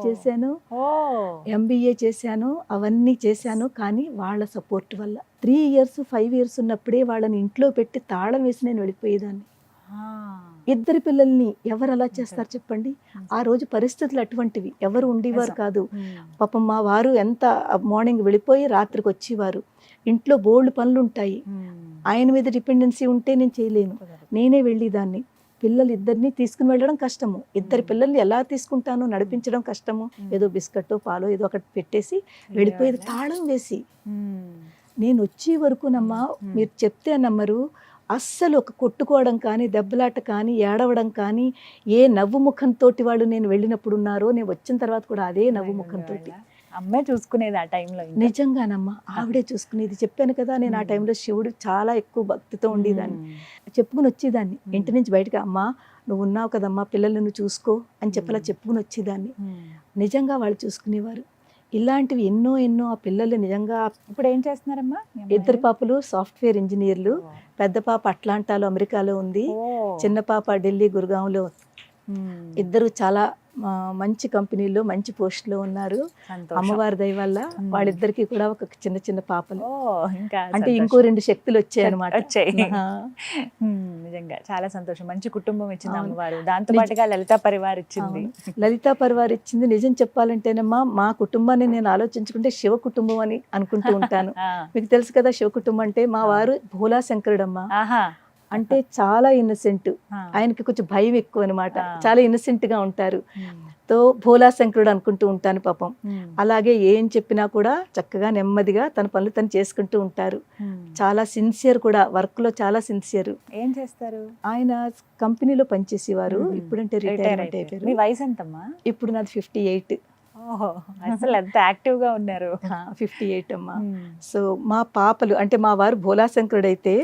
చేశాను, అవన్నీ చేశాను. కానీ వాళ్ళ సపోర్ట్ వల్ల 3 years 5 years ఉన్నప్పుడే వాళ్ళని ఇంట్లో పెట్టి తాళం వేసి నేను వెళ్ళిపోయేదాన్ని. 2 పిల్లల్ని ఎవరు అలా చేస్తారు చెప్పండి? ఆ రోజు పరిస్థితులు అటువంటివి, ఎవరు ఉండేవారు కాదు. పాపం మా వారు ఎంత మార్నింగ్ వెళ్ళిపోయి రాత్రికి వచ్చేవారు. ఇంట్లో బోల్డ్ పనులు ఉంటాయి, ఆయన మీద డిపెండెన్సీ ఉంటే నేను చేయలేను, నేనే వెళ్ళేదాన్ని. పిల్లలు 2 తీసుకుని వెళ్ళడం కష్టము, 2 పిల్లల్ని ఎలా తీసుకుంటాను, నడిపించడం కష్టము. ఏదో బిస్కెట్ పాలో ఏదో ఒకటి పెట్టేసి వెళ్ళిపోయేది తాళం వేసి. నేను వచ్చే వరకునమ్మా, మీరు చెప్తే నమ్మరు, అస్సలు ఒక కొట్టుకోవడం కానీ, దెబ్బలాట కానీ, ఏడవడం కానీ, ఏ నవ్వు ముఖంతో వాళ్ళు నేను వెళ్ళినప్పుడు ఉన్నారో, నేను వచ్చిన తర్వాత కూడా అదే నవ్వు ముఖంతో. అమ్మే చూసుకునేది ఆ టైంలో. నిజంగానమ్మా, ఆవిడే చూసుకునేది. చెప్పాను కదా, నేను ఆ టైంలో శివుడు చాలా ఎక్కువ భక్తితో ఉండేదాన్ని. చెప్పుకుని వచ్చేదాన్ని ఇంటి నుంచి బయటకు, అమ్మా నువ్వు ఉన్నావు కదమ్మా, పిల్లల్ని నువ్వు చూసుకో అని చెప్పలా చెప్పుకుని వచ్చేదాన్ని. నిజంగా వాళ్ళు చూసుకునేవారు. ఇలాంటివి ఎన్నో ఆ పిల్లలు నిజంగా. ఇప్పుడు ఏం చేస్తున్నారమ్మా? 2 పాపలు సాఫ్ట్వేర్ ఇంజనీర్లు. పెద్ద పాప అట్లాంటాలో అమెరికాలో ఉంది, చిన్న పాప ఢిల్లీ గురుగాంలో. 2 చాలా మంచి కంపెనీలో మంచి పోస్ట్లో ఉన్నారు. అమ్మవారి దయ వల్ల వాళ్ళిద్దరికి కూడా ఒక చిన్న పాపలు. అంటే ఇంకో 2 శక్తులు వచ్చాయి అనమాట. నిజంగా చాలా సంతోషం. మంచి కుటుంబం ఇచ్చింది అమ్మవారు, దాంతో పాటుగా లలితా పరివార్ ఇచ్చింది. లలితా పరివార్ ఇచ్చింది. నిజం చెప్పాలంటేనమ్మా, మా కుటుంబాన్ని నేను ఆలోచించుకుంటే శివ కుటుంబం అని అనుకుంటూ ఉంటాను. మీకు తెలుసు కదా శివ కుటుంబం అంటే, మా వారు భోలా శంకరుడమ్మా. అంటే చాలా ఇన్నసెంట్, ఆయనకి కొంచెం భయం ఎక్కువ అనమాట, చాలా ఇన్నసెంట్ గా ఉంటారు. తో భోలా శంకరుడు అనుకుంటూ ఉంటాను పాపం. అలాగే ఏం చెప్పినా కూడా చక్కగా నెమ్మదిగా తన పనులు తను చేసుకుంటూ ఉంటారు. చాలా సిన్సియర్ కూడా, వర్క్ లో చాలా సిన్సియర్. ఏం చేస్తారు? ఆయన కంపెనీలో పనిచేసేవారు, ఇప్పుడంటే రిటైర్మెంట్ అయిపోయారు. మీ వయసు ఎంతమ్మా? ఇప్పుడు నాది 58. అసలు ఎంత యాక్టివ్ గా ఉన్నారు. 58 అమ్మా. సో మా పాపలు అంటే, మా వారు భోలా శంకరుడు అయితే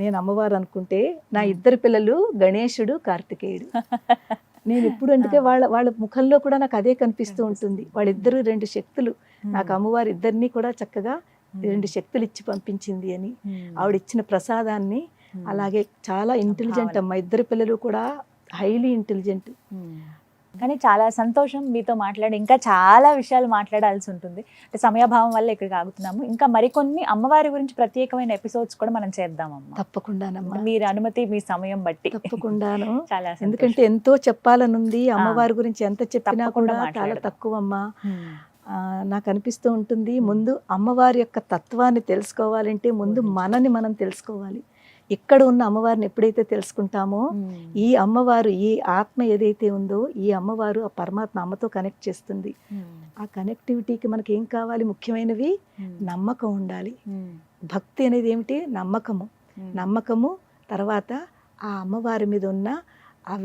నేను అమ్మవారు అనుకుంటే, నా 2 పిల్లలు గణేశుడు, కార్తికేయుడు. నేను ఇప్పుడు అందుకే వాళ్ళ ముఖంలో కూడా నాకు అదే కనిపిస్తూ ఉంటుంది. వాళ్ళిద్దరూ 2 శక్తులు. నాకు అమ్మవారు ఇద్దరిని కూడా చక్కగా 2 శక్తులు ఇచ్చి పంపించింది అని, ఆవిడ ఇచ్చిన ప్రసాదాన్ని. అలాగే చాలా ఇంటెలిజెంట్ అమ్మ, 2 పిల్లలు కూడా హైలీ ఇంటెలిజెంట్. కానీ చాలా సంతోషం మీతో మాట్లాడి. ఇంకా చాలా విషయాలు మాట్లాడాల్సి ఉంటుంది, అంటే సమయాభావం వల్ల ఇక్కడికి ఆగుతున్నాము. ఇంకా మరికొన్ని అమ్మవారి గురించి ప్రత్యేకమైన ఎపిసోడ్స్ కూడా మనం చేద్దామమ్మా. తప్పకుండానమ్మా, మీరు అనుమతి, మీ సమయం బట్టి. తప్పకుండాను. చాలా, ఎందుకంటే ఎంతో చెప్పాలనుంది. అమ్మవారి గురించి ఎంత చెప్పినా కూడా చాలా తక్కువ అమ్మా. నాకు అనిపిస్తూ ఉంటుంది, ముందు అమ్మవారి యొక్క తత్వాన్ని తెలుసుకోవాలంటే ముందు మనని మనం తెలుసుకోవాలి. ఇక్కడ ఉన్న అమ్మవారిని ఎప్పుడైతే తెలుసుకుంటామో, ఈ అమ్మవారు, ఈ ఆత్మ ఏదైతే ఉందో, ఈ అమ్మవారు ఆ పరమాత్మ అమ్మతో కనెక్ట్ చేస్తుంది. ఆ కనెక్టివిటీకి మనకి ఏం కావాలి? ముఖ్యమైనవి నమ్మకం ఉండాలి. భక్తి అనేది ఏమిటి? నమ్మకము. తర్వాత ఆ అమ్మవారి మీద ఉన్న ఆ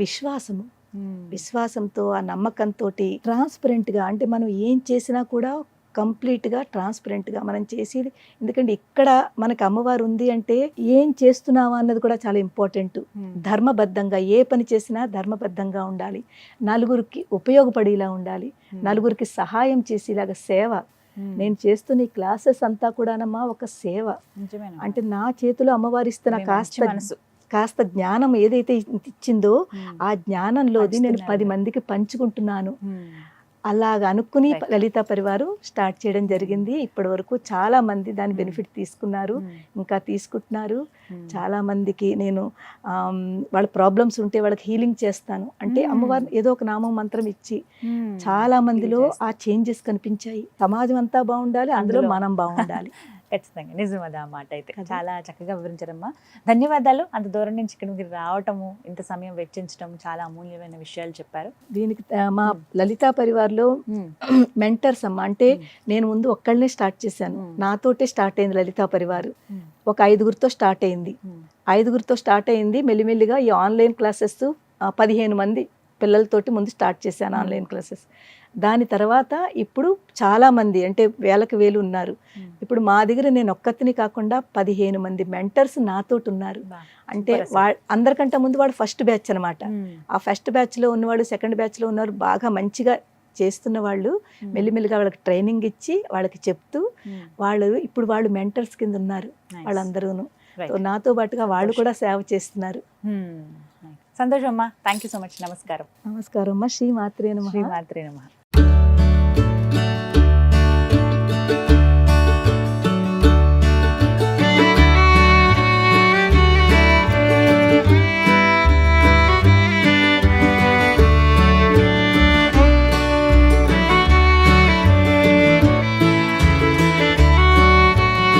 విశ్వాసంతో, ఆ నమ్మకంతో ట్రాన్స్పరెంట్గా, అంటే మనం ఏం చేసినా కూడా కంప్లీట్గా ట్రాన్స్పరెంట్గా మనం చేసేది. ఎందుకంటే ఇక్కడ మనకు అమ్మవారు ఉంది అంటే ఏం చేస్తున్నావా అన్నది కూడా చాలా ఇంపార్టెంట్. ధర్మబద్ధంగా ఏ పని చేసినా ధర్మబద్ధంగా ఉండాలి, నలుగురికి ఉపయోగపడేలా ఉండాలి, నలుగురికి సహాయం చేసేలాగా సేవ. నేను చేస్తున్న ఈ క్లాసెస్ అంతా కూడానమ్మా ఒక సేవ. అంటే నా చేతిలో అమ్మవారు ఇస్తున్న కాస్త జ్ఞానం ఏదైతే ఇచ్చిందో ఆ జ్ఞానంలోది నేను 10 మందికి పంచుకుంటున్నాను. అలాగ అనుకుని లలితా పరివారు స్టార్ట్ చేయడం జరిగింది. ఇప్పటి వరకు చాలా మంది దాని బెనిఫిట్ తీసుకున్నారు, ఇంకా తీసుకుంటున్నారు. చాలా మందికి నేను వాళ్ళ ప్రాబ్లమ్స్ ఉంటే వాళ్ళకి హీలింగ్ చేస్తాను. అంటే అమ్మవారిని ఏదో ఒక నామం మంత్రం ఇచ్చి చాలా మందిలో ఆ చేంజెస్ కనిపించాయి. సమాజం అంతా బాగుండాలి, అందులో మనం బాగుండాలి. ఖచ్చితంగా నిజం అది ఆ మాట అయితే. చాలా చక్కగా వివరించారమ్మా. ధన్యవాదాలు. అంత దూరం నుంచి ఇక్కడ మీరు రావటము, ఇంత సమయం వెచ్చించడం, చాలా అమూల్యమైన విషయాలు చెప్పారు. దీనికి మా లలితా పరివార్లో మెంటర్స్ అమ్మ. అంటే నేను ముందు ఒక్కళ్ళనే స్టార్ట్ చేశాను, నాతోటే స్టార్ట్ అయింది లలితా పరివారు. ఒక 5గురితో స్టార్ట్ అయింది. 5గురితో స్టార్ట్ అయింది. మెల్లిమెల్లిగా ఈ ఆన్లైన్ క్లాసెస్ 15 మంది పిల్లలతోటి ముందు స్టార్ట్ చేశాను ఆన్లైన్ క్లాసెస్. దాని తర్వాత ఇప్పుడు చాలా మంది, అంటే వేలకు వేలు ఉన్నారు. ఇప్పుడు మా దగ్గర నేను ఒక్కతిని కాకుండా 15 మంది మెంటర్స్ నాతోటి ఉన్నారు. అంటే అందరికంటే ముందు వాడు ఫస్ట్ బ్యాచ్ అనమాట. ఆ ఫస్ట్ బ్యాచ్లో ఉన్నవాడు, సెకండ్ బ్యాచ్లో ఉన్నవాడు బాగా మంచిగా చేస్తున్న వాళ్ళు మెల్లిమెల్లిగా వాళ్ళకి ట్రైనింగ్ ఇచ్చి వాళ్ళకి చెప్తూ ఇప్పుడు వాళ్ళు మెంటర్స్ కింద ఉన్నారు వాళ్ళందరూను. నాతో పాటుగా వాళ్ళు కూడా సేవ చేస్తున్నారు. సంతోషం అమ్మా. Thank you so much. నమస్కారం. నమస్కారం అమ్మా. శ్రీ మాత్రే నమః. శ్రీ మాత్రే నమః.